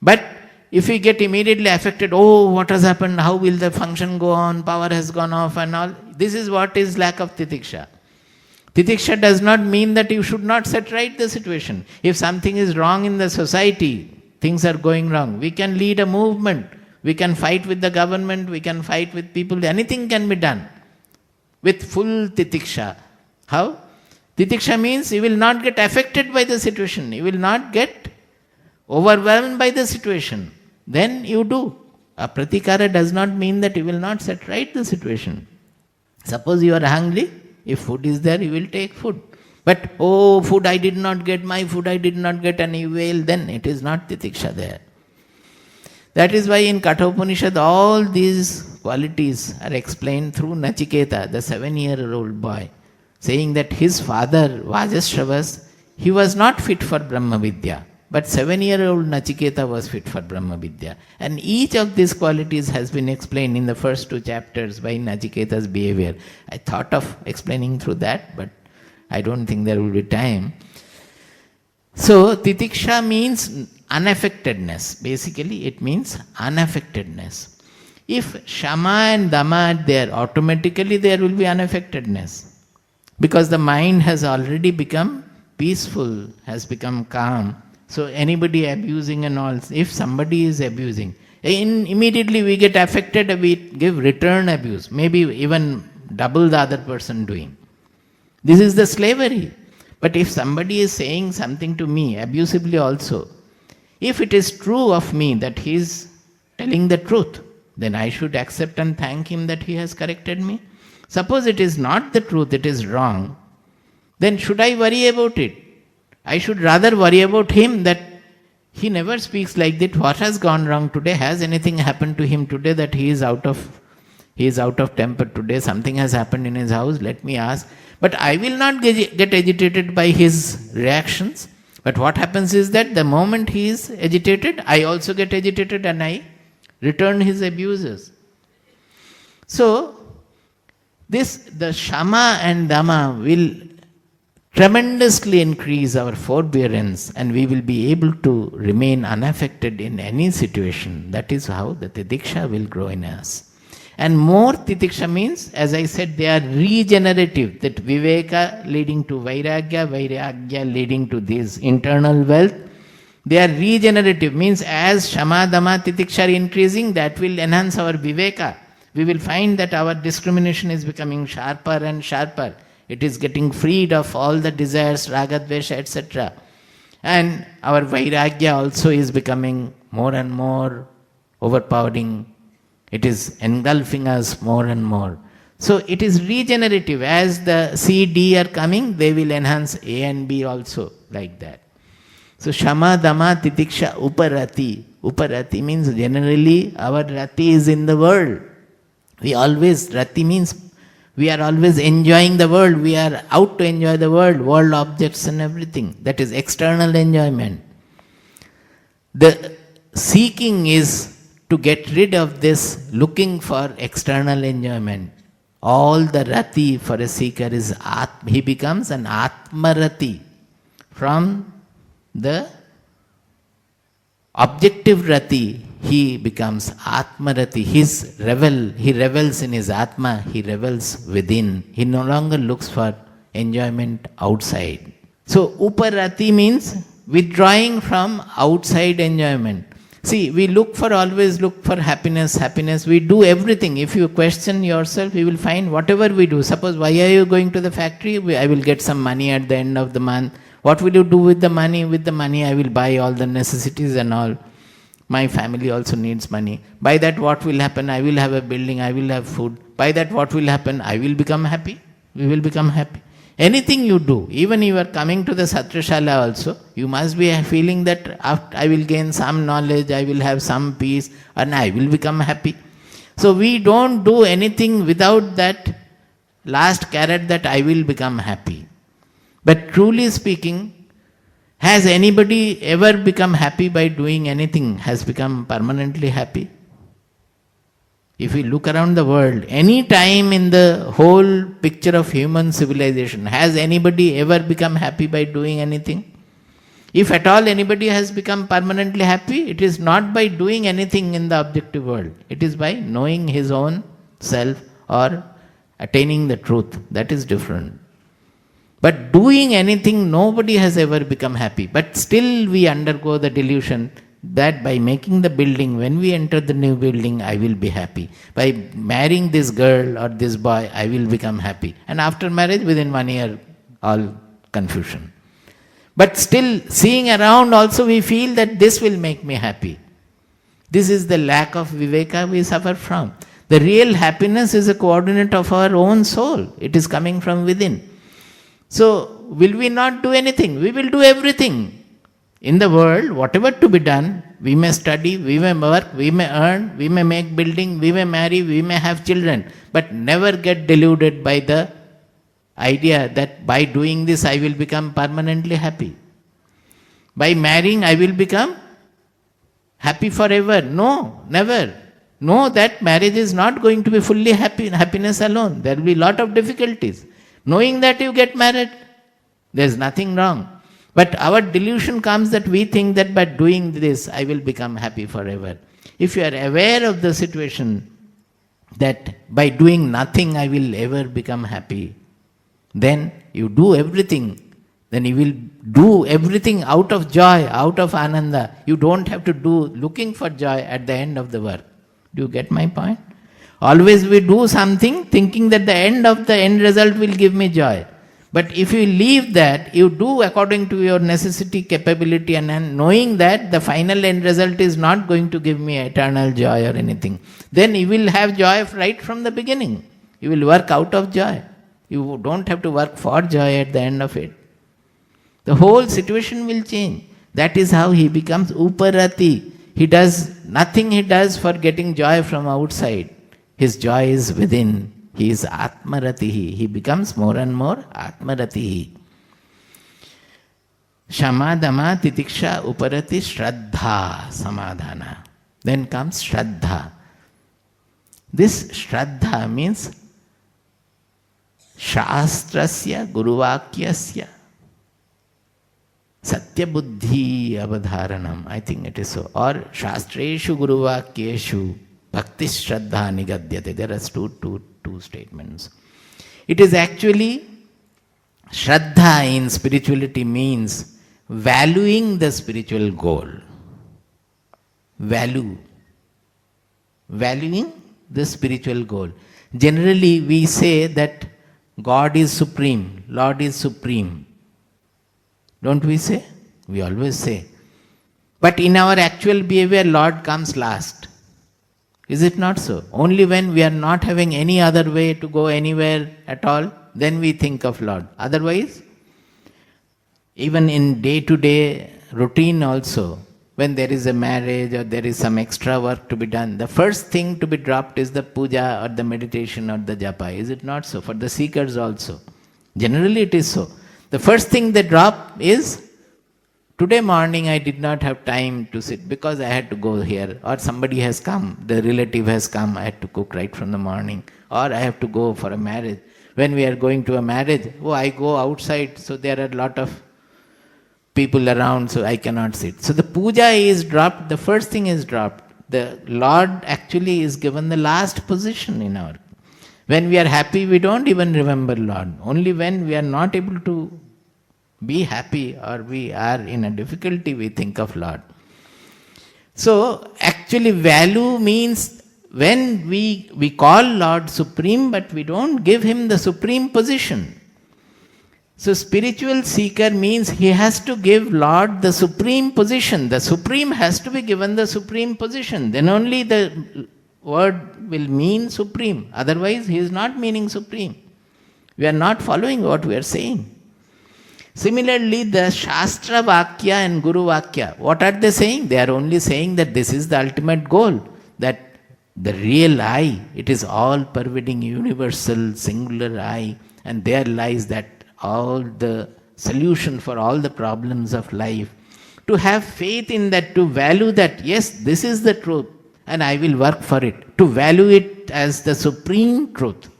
But if we get immediately affected, oh, what has happened, how will the function go on, power has gone off and all, this is what is lack of titiksha. Titiksha does not mean that you should not set right the situation. If something is wrong in the society, things are going wrong, we can lead a movement. We can fight with the government, we can fight with people, anything can be done with full titiksha. How? Titiksha means you will not get affected by the situation, you will not get overwhelmed by the situation. Then you do. Apratikara does not mean that you will not set right the situation. Suppose you are hungry, if food is there, you will take food. But, oh, food I did not get, my food I did not get, and you wail, then it is not titiksha there. That is why in Kathopanishad all these qualities are explained through Nachiketa, the 7-year-old boy, saying that his father, Vajasravas, he was not fit for Brahma Vidya, but 7-year-old Nachiketa was fit for Brahma Vidya. And each of these qualities has been explained in the first 2 chapters by Nachiketa's behavior. I thought of explaining through that, but I don't think there will be time. So, titiksha means unaffectedness. Basically, it means unaffectedness. If shama and dama are there, automatically there will be unaffectedness. Because the mind has already become peaceful, has become calm. So, anybody abusing and all, if somebody is abusing, immediately we get affected, we give return abuse, maybe even double the other person doing. This is the slavery. But if somebody is saying something to me, abusively also, if it is true of me that he is telling the truth, then I should accept and thank him that he has corrected me. Suppose it is not the truth, it is wrong, then should I worry about it? I should rather worry about him that he never speaks like that. What has gone wrong today? Has anything happened to him today that he is out of temper today? Something has happened in his house, let me ask. But I will not get agitated by his reactions. But what happens is that the moment he is agitated, I also get agitated and I return his abuses. So, the Shama and Dama will tremendously increase our forbearance, and we will be able to remain unaffected in any situation. That is how the Titiksha will grow in us. And more Titiksha means, as I said, they are regenerative. That Viveka leading to Vairagya, Vairagya leading to this internal wealth. They are regenerative, means as Shama, Dama, Titiksha are increasing, that will enhance our Viveka. We will find that our discrimination is becoming sharper and sharper. It is getting freed of all the desires, raga, dvesha, etc. And our Vairagya also is becoming more and more overpowering. It is engulfing us more and more. So it is regenerative. As the C, D are coming, they will enhance A and B also, like that. So Shama, Dama, Titiksha, Uparati. Uparati means generally our Rati is in the world. Rati means we are always enjoying the world. We are out to enjoy the world objects and everything. That is external enjoyment. The seeking is to get rid of this looking for external enjoyment. All the Rati for a seeker is he becomes an Atmarati. From the objective Rati, he becomes Atmarati. He revels in his Atma, he revels within. He no longer looks for enjoyment outside. So Uparati means withdrawing from outside enjoyment. See, we always look for happiness. We do everything. If you question yourself, you will find whatever we do. Suppose, why are you going to the factory? I will get some money at the end of the month. What will you do with the money? With the money, I will buy all the necessities and all. My family also needs money. By that, what will happen? I will have a building, I will have food. By that, what will happen? I will become happy. We will become happy. Anything you do, even you are coming to the Satrashala also, you must be feeling that I will gain some knowledge, I will have some peace, and I will become happy. So we don't do anything without that last carrot that I will become happy. But truly speaking, has anybody ever become happy by doing anything, has become permanently happy? If we look around the world, any time in the whole picture of human civilization, has anybody ever become happy by doing anything? If at all anybody has become permanently happy, it is not by doing anything in the objective world. It is by knowing his own self or attaining the truth. That is different. But doing anything, nobody has ever become happy. But still we undergo the delusion that by making the building, when we enter the new building, I will be happy. By marrying this girl or this boy, I will become happy. And after marriage, within 1 year, all confusion. But still, seeing around also, we feel that this will make me happy. This is the lack of viveka we suffer from. The real happiness is a coordinate of our own soul. It is coming from within. So, will we not do anything? We will do everything. In the world, whatever to be done, we may study, we may work, we may earn, we may make building, we may marry, we may have children, but never get deluded by the idea that by doing this I will become permanently happy. By marrying I will become happy forever. No, never. Know that marriage is not going to be fully happiness alone. There will be a lot of difficulties. Knowing that you get married, there is nothing wrong. But our delusion comes that we think that by doing this, I will become happy forever. If you are aware of the situation that by doing nothing I will ever become happy, then you do everything. Then you will do everything out of joy, out of ananda. You don't have to do looking for joy at the end of the work. Do you get my point? Always we do something thinking that the end result will give me joy. But if you leave that, you do according to your necessity, capability, and knowing that the final end result is not going to give me eternal joy or anything, then you will have joy right from the beginning. You will work out of joy. You don't have to work for joy at the end of it. The whole situation will change. That is how he becomes Uparati. He does nothing he does for getting joy from outside. His joy is within. He is Atmaratihi. He becomes more and more Atmaratihi. Shama, Dama, Titiksha, Uparati, Shraddha, Samadhana. Then comes Shraddha. This Shraddha means Shastrasya Guruvakyasya Satya Buddhi Avadharanam. I think it is so. Or Shastreshu Guruvakyeshu Bhakti Shraddha Nigadyate. There are two statements. It is actually, Shraddha in spirituality means valuing the spiritual goal. Valuing the spiritual goal. Generally, we say that God is supreme, Lord is supreme. Don't we say? We always say. But in our actual behavior, Lord comes last. Is it not so? Only when we are not having any other way to go anywhere at all, then we think of Lord. Otherwise, even in day-to-day routine also, when there is a marriage or there is some extra work to be done, the first thing to be dropped is the puja or the meditation or the japa. Is it not so? For the seekers also. Generally it is so. The first thing they drop is, today morning I did not have time to sit because I had to go here, or somebody has come, the relative has come, I had to cook right from the morning, or I have to go for a marriage. When we are going to a marriage, I go outside, so there are a lot of people around, so I cannot sit. So the puja is dropped, the first thing is dropped. The Lord actually is given the last position in our. When we are happy, we don't even remember Lord. Only when we are not able to be happy or we are in a difficulty, we think of Lord. So actually value means when we call Lord supreme, but we don't give him the supreme position. So spiritual seeker means he has to give Lord the supreme position. The supreme has to be given the supreme position. Then only the word will mean supreme. Otherwise he is not meaning supreme. We are not following what we are saying. Similarly, the Shastra Vakya and Guru Vakya, what are they saying? They are only saying that this is the ultimate goal. That the real I, it is all pervading universal singular I, and there lies that all the solution for all the problems of life. To have faith in that, to value that, yes, this is the truth and I will work for it. To value it as the supreme truth.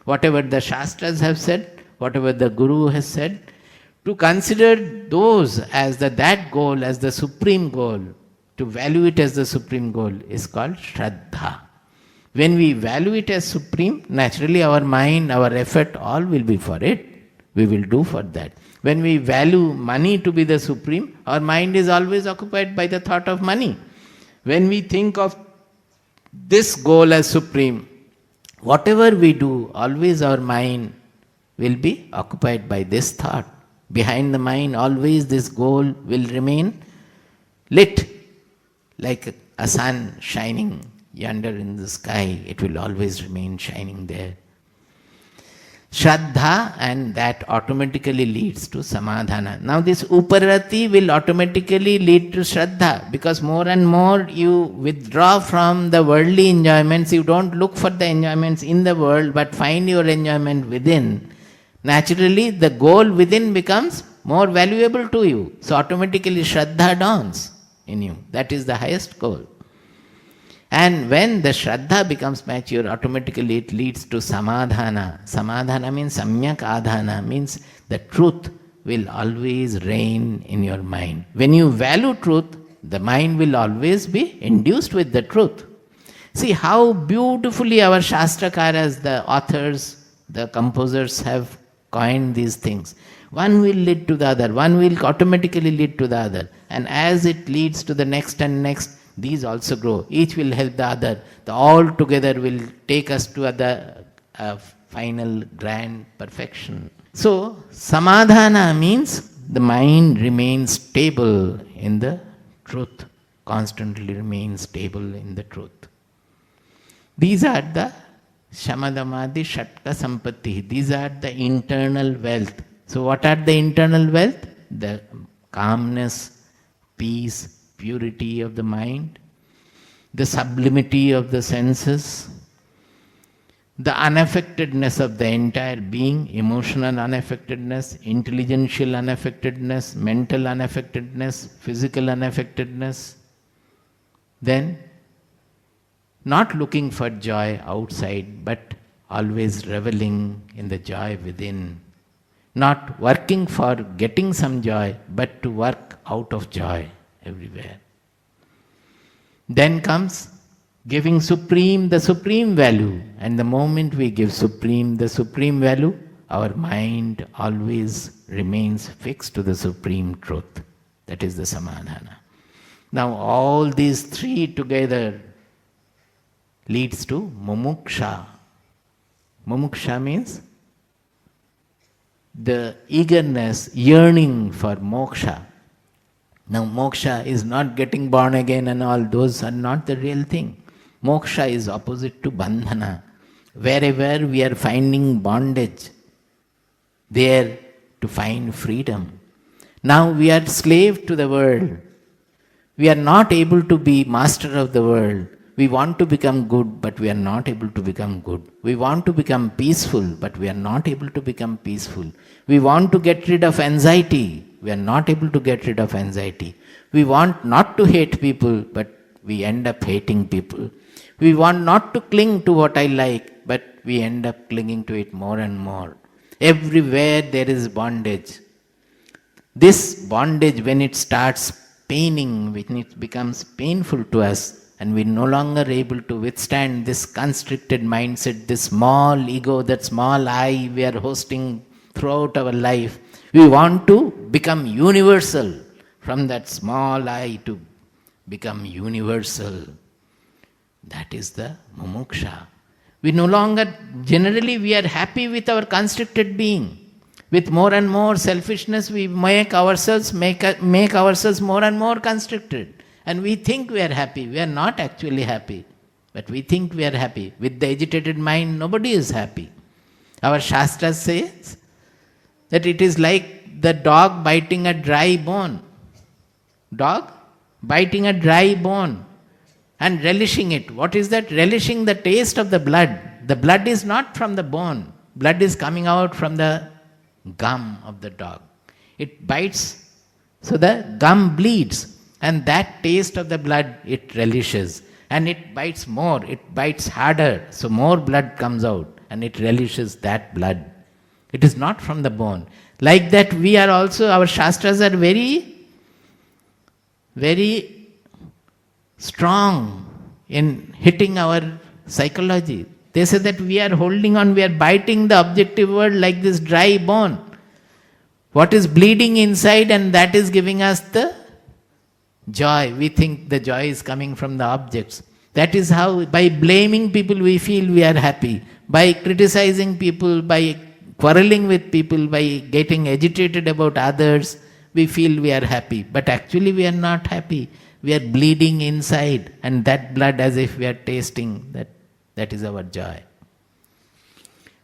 Whatever the Shastras have said, whatever the Guru has said, to consider those as that goal, as the supreme goal, to value it as the supreme goal is called Shraddha. When we value it as supreme, naturally our mind, our effort, all will be for it. We will do for that. When we value money to be the supreme, our mind is always occupied by the thought of money. When we think of this goal as supreme, whatever we do, always our mind will be occupied by this thought. Behind the mind, always this goal will remain lit, like a sun shining yonder in the sky. It will always remain shining there. Shraddha, and that automatically leads to Samadhana. Now this Uparati will automatically lead to Shraddha, because more and more you withdraw from the worldly enjoyments, you don't look for the enjoyments in the world but find your enjoyment within. Naturally the goal within becomes more valuable to you. So automatically Shraddha dawns in you. That is the highest goal. And when the Shraddha becomes mature, automatically it leads to Samadhana. Samadhana means Samyak Adhana, means the truth will always reign in your mind. When you value truth, the mind will always be induced with the truth. See how beautifully our Shastrakaras, the authors, the composers have coined these things. One will lead to the other, one will automatically lead to the other. And as it leads to the next and next, these also grow. Each will help the other. The all together will take us to the final grand perfection. So, Samadhana means the mind remains stable in the truth. Constantly remains stable in the truth. These are the Shamadamadi Shatka Sampatti. These are the internal wealth. So what are the internal wealth? The calmness, peace, purity of the mind, the sublimity of the senses, the unaffectedness of the entire being, emotional unaffectedness, intelligential unaffectedness, mental unaffectedness, physical unaffectedness, then not looking for joy outside, but always reveling in the joy within. Not working for getting some joy, but to work out of joy everywhere. Then comes giving the supreme value. And the moment we give the supreme value, our mind always remains fixed to the supreme truth. That is the samadhana. Now all these three together leads to mumuksha. Mumuksha means the eagerness, yearning for moksha. Now moksha is not getting born again and all, those are not the real thing. Moksha is opposite to bandhana. Wherever we are finding bondage, there to find freedom. Now we are slave to the world. We are not able to be master of the world. We want to become good, but we are not able to become good. We want to become peaceful, but we are not able to become peaceful. We want to get rid of anxiety. We are not able to get rid of anxiety. We want not to hate people, but we end up hating people. We want not to cling to what I like, but we end up clinging to it more and more. Everywhere there is bondage. This bondage, when it starts paining, when it becomes painful to us, and we're no longer able to withstand this constricted mindset, this small ego, that small I we are hosting throughout our life. We want to become universal. From that small I to become universal. That is the mumuksha. We no longer, generally we are happy with our constricted being. With more and more selfishness, we make ourselves more and more constricted. And we think we are happy. We are not actually happy. But we think we are happy. With the agitated mind, nobody is happy. Our Shastras says that it is like the dog biting a dry bone. Dog biting a dry bone and relishing it. What is that? Relishing the taste of the blood. The blood is not from the bone. Blood is coming out from the gum of the dog. It bites, so the gum bleeds. And that taste of the blood, it relishes. And it bites more, it bites harder. So more blood comes out and it relishes that blood. It is not from the bone. Like that we are also, our Shastras are very, very strong in hitting our psychology. They say that we are holding on, we are biting the objective world like this dry bone. What is bleeding inside, and that is giving us the joy. We think the joy is coming from the objects. That is how, by blaming people, we feel we are happy. By criticizing people, by quarreling with people, by getting agitated about others, we feel we are happy. But actually we are not happy. We are bleeding inside, and that blood, as if we are tasting, that is our joy.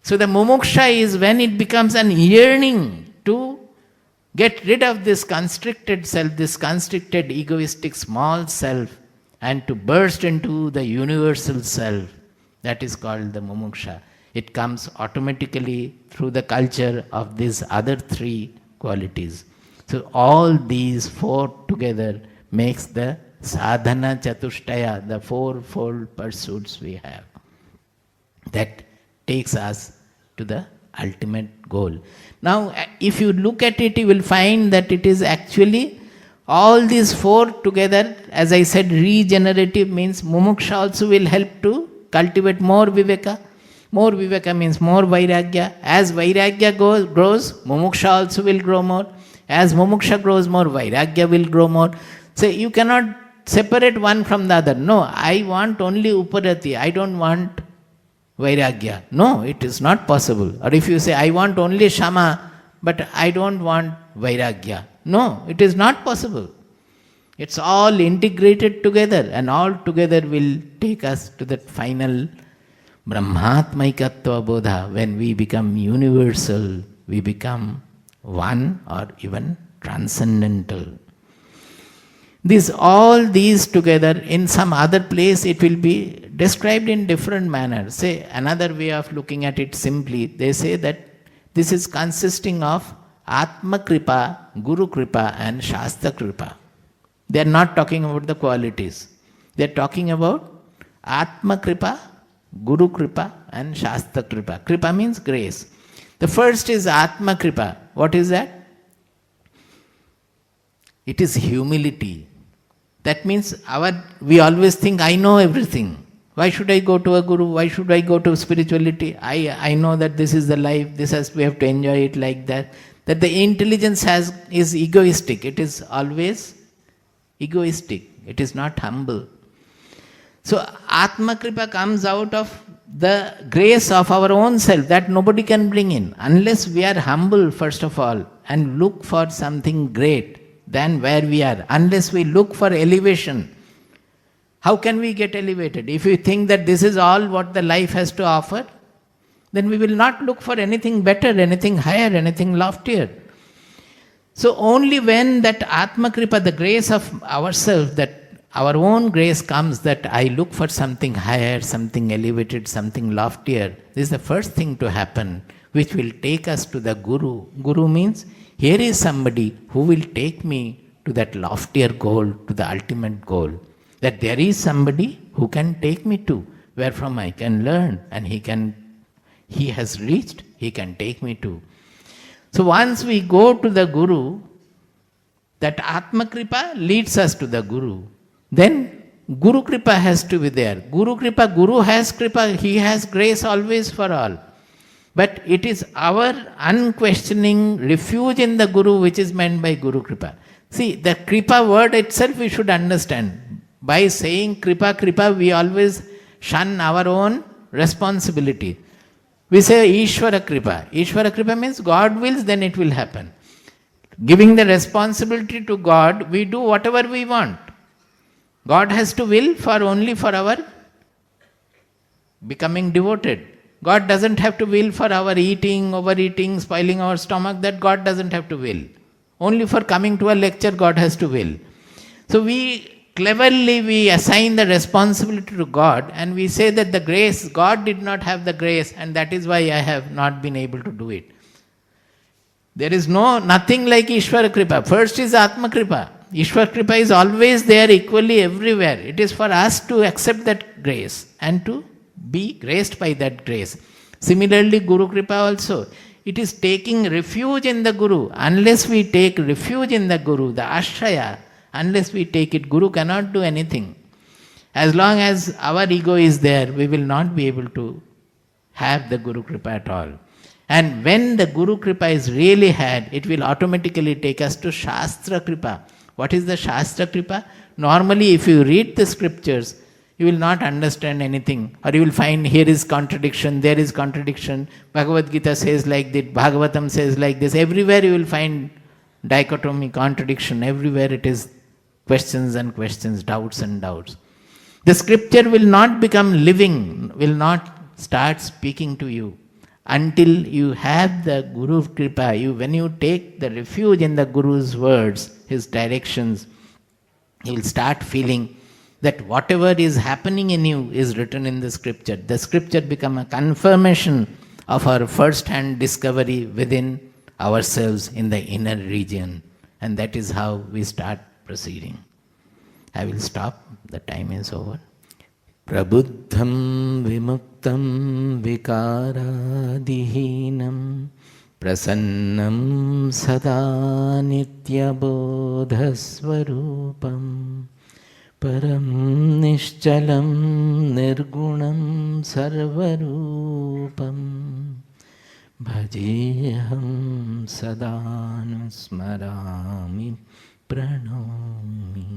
So the mumuksha is when it becomes an yearning to get rid of this constricted self, this constricted egoistic small self, and to burst into the universal self. That is called the mumuksha. It comes automatically through the culture of these other three qualities. So all these four together makes the Saadhana Chatushtaya, the fourfold pursuits we have. That takes us to the ultimate goal. Now, if you look at it, you will find that it is actually all these four together. As I said, regenerative means mumuksha also will help to cultivate more viveka. More viveka means more vairagya. As vairagya grows, mumuksha also will grow more. As mumuksha grows more, vairagya will grow more. So you cannot separate one from the other. No, I want only uparati. I don't want vairagya. No, it is not possible. Or if you say, I want only shama, but I don't want vairagya. No, it is not possible. It's all integrated together, and all together will take us to that final Brahmatmaikatva Bodha. When we become universal, we become one or even transcendental. All these together, in some other place it will be described in different manners. Say, another way of looking at it simply, they say that this is consisting of Atma Kripa, Guru Kripa and Shastra Kripa. They are not talking about the qualities. They are talking about Atma Kripa, Guru Kripa and Shastra Kripa. Kripa means grace. The first is Atma Kripa. What is that? It is humility. That means we always think, I know everything. Why should I go to a guru? Why should I go to spirituality? I know that this is the life, we have to enjoy it like that. That the intelligence is egoistic. It is always egoistic. It is not humble. So Atma Kripa comes out of the grace of our own self that nobody can bring in. Unless we are humble first of all and look for something great than where we are. Unless we look for elevation, how can we get elevated? If we think that this is all what the life has to offer, then we will not look for anything better, anything higher, anything loftier. So only when that Atma Kripa, the grace of ourselves, that our own grace comes, that I look for something higher, something elevated, something loftier, this is the first thing to happen, which will take us to the Guru. Guru means, here is somebody who will take me to that loftier goal, to the ultimate goal. That there is somebody who can take me to, wherefrom I can learn, and he has reached, he can take me to. So once we go to the Guru, that Atma Kripa leads us to the Guru. Then Guru Kripa has to be there. Guru Kripa, Guru has Kripa, he has grace always for all. But it is our unquestioning refuge in the Guru which is meant by Guru Kripa. See, the Kripa word itself we should understand. By saying Kripa, Kripa, we always shun our own responsibility. We say Ishvara Kripa. Ishvara Kripa means God wills, then it will happen. Giving the responsibility to God, we do whatever we want. God has to will only for our becoming devoted. God doesn't have to will for our eating, overeating, spoiling our stomach. That God doesn't have to will. Only for coming to a lecture, God has to will. So cleverly we assign the responsibility to God, and we say that the grace, God did not have the grace, and that is why I have not been able to do it. There is nothing like Ishvara Kripa. First is Atma Kripa. Ishvara Kripa is always there equally everywhere. It is for us to accept that grace and to be graced by that grace. Similarly, Guru Kripa also. It is taking refuge in the Guru. Unless we take refuge in the Guru, the Ashraya, unless we take it, Guru cannot do anything. As long as our ego is there, we will not be able to have the Guru Kripa at all. And when the Guru Kripa is really had, it will automatically take us to Shastra Kripa. What is the Shastra Kripa? Normally, if you read the scriptures, you will not understand anything. Or you will find here is contradiction, there is contradiction. Bhagavad Gita says like this, Bhagavatam says like this. Everywhere you will find dichotomy, contradiction. Everywhere it is questions and questions, doubts and doubts. The scripture will not become living, will not start speaking to you until you have the Guru Kripa. When you take the refuge in the Guru's words, his directions, you will start feeling that whatever is happening in you is written in the scripture. The scripture become a confirmation of our first-hand discovery within ourselves in the inner region. And that is how we start proceeding. I will stop. The time is over. Prabuddham vimuktam vikaradihinam prasannam sada nitya bodhasvarupam param nishchalam nirgunam sarvarupam bhajeham sadanusmarami pranomi.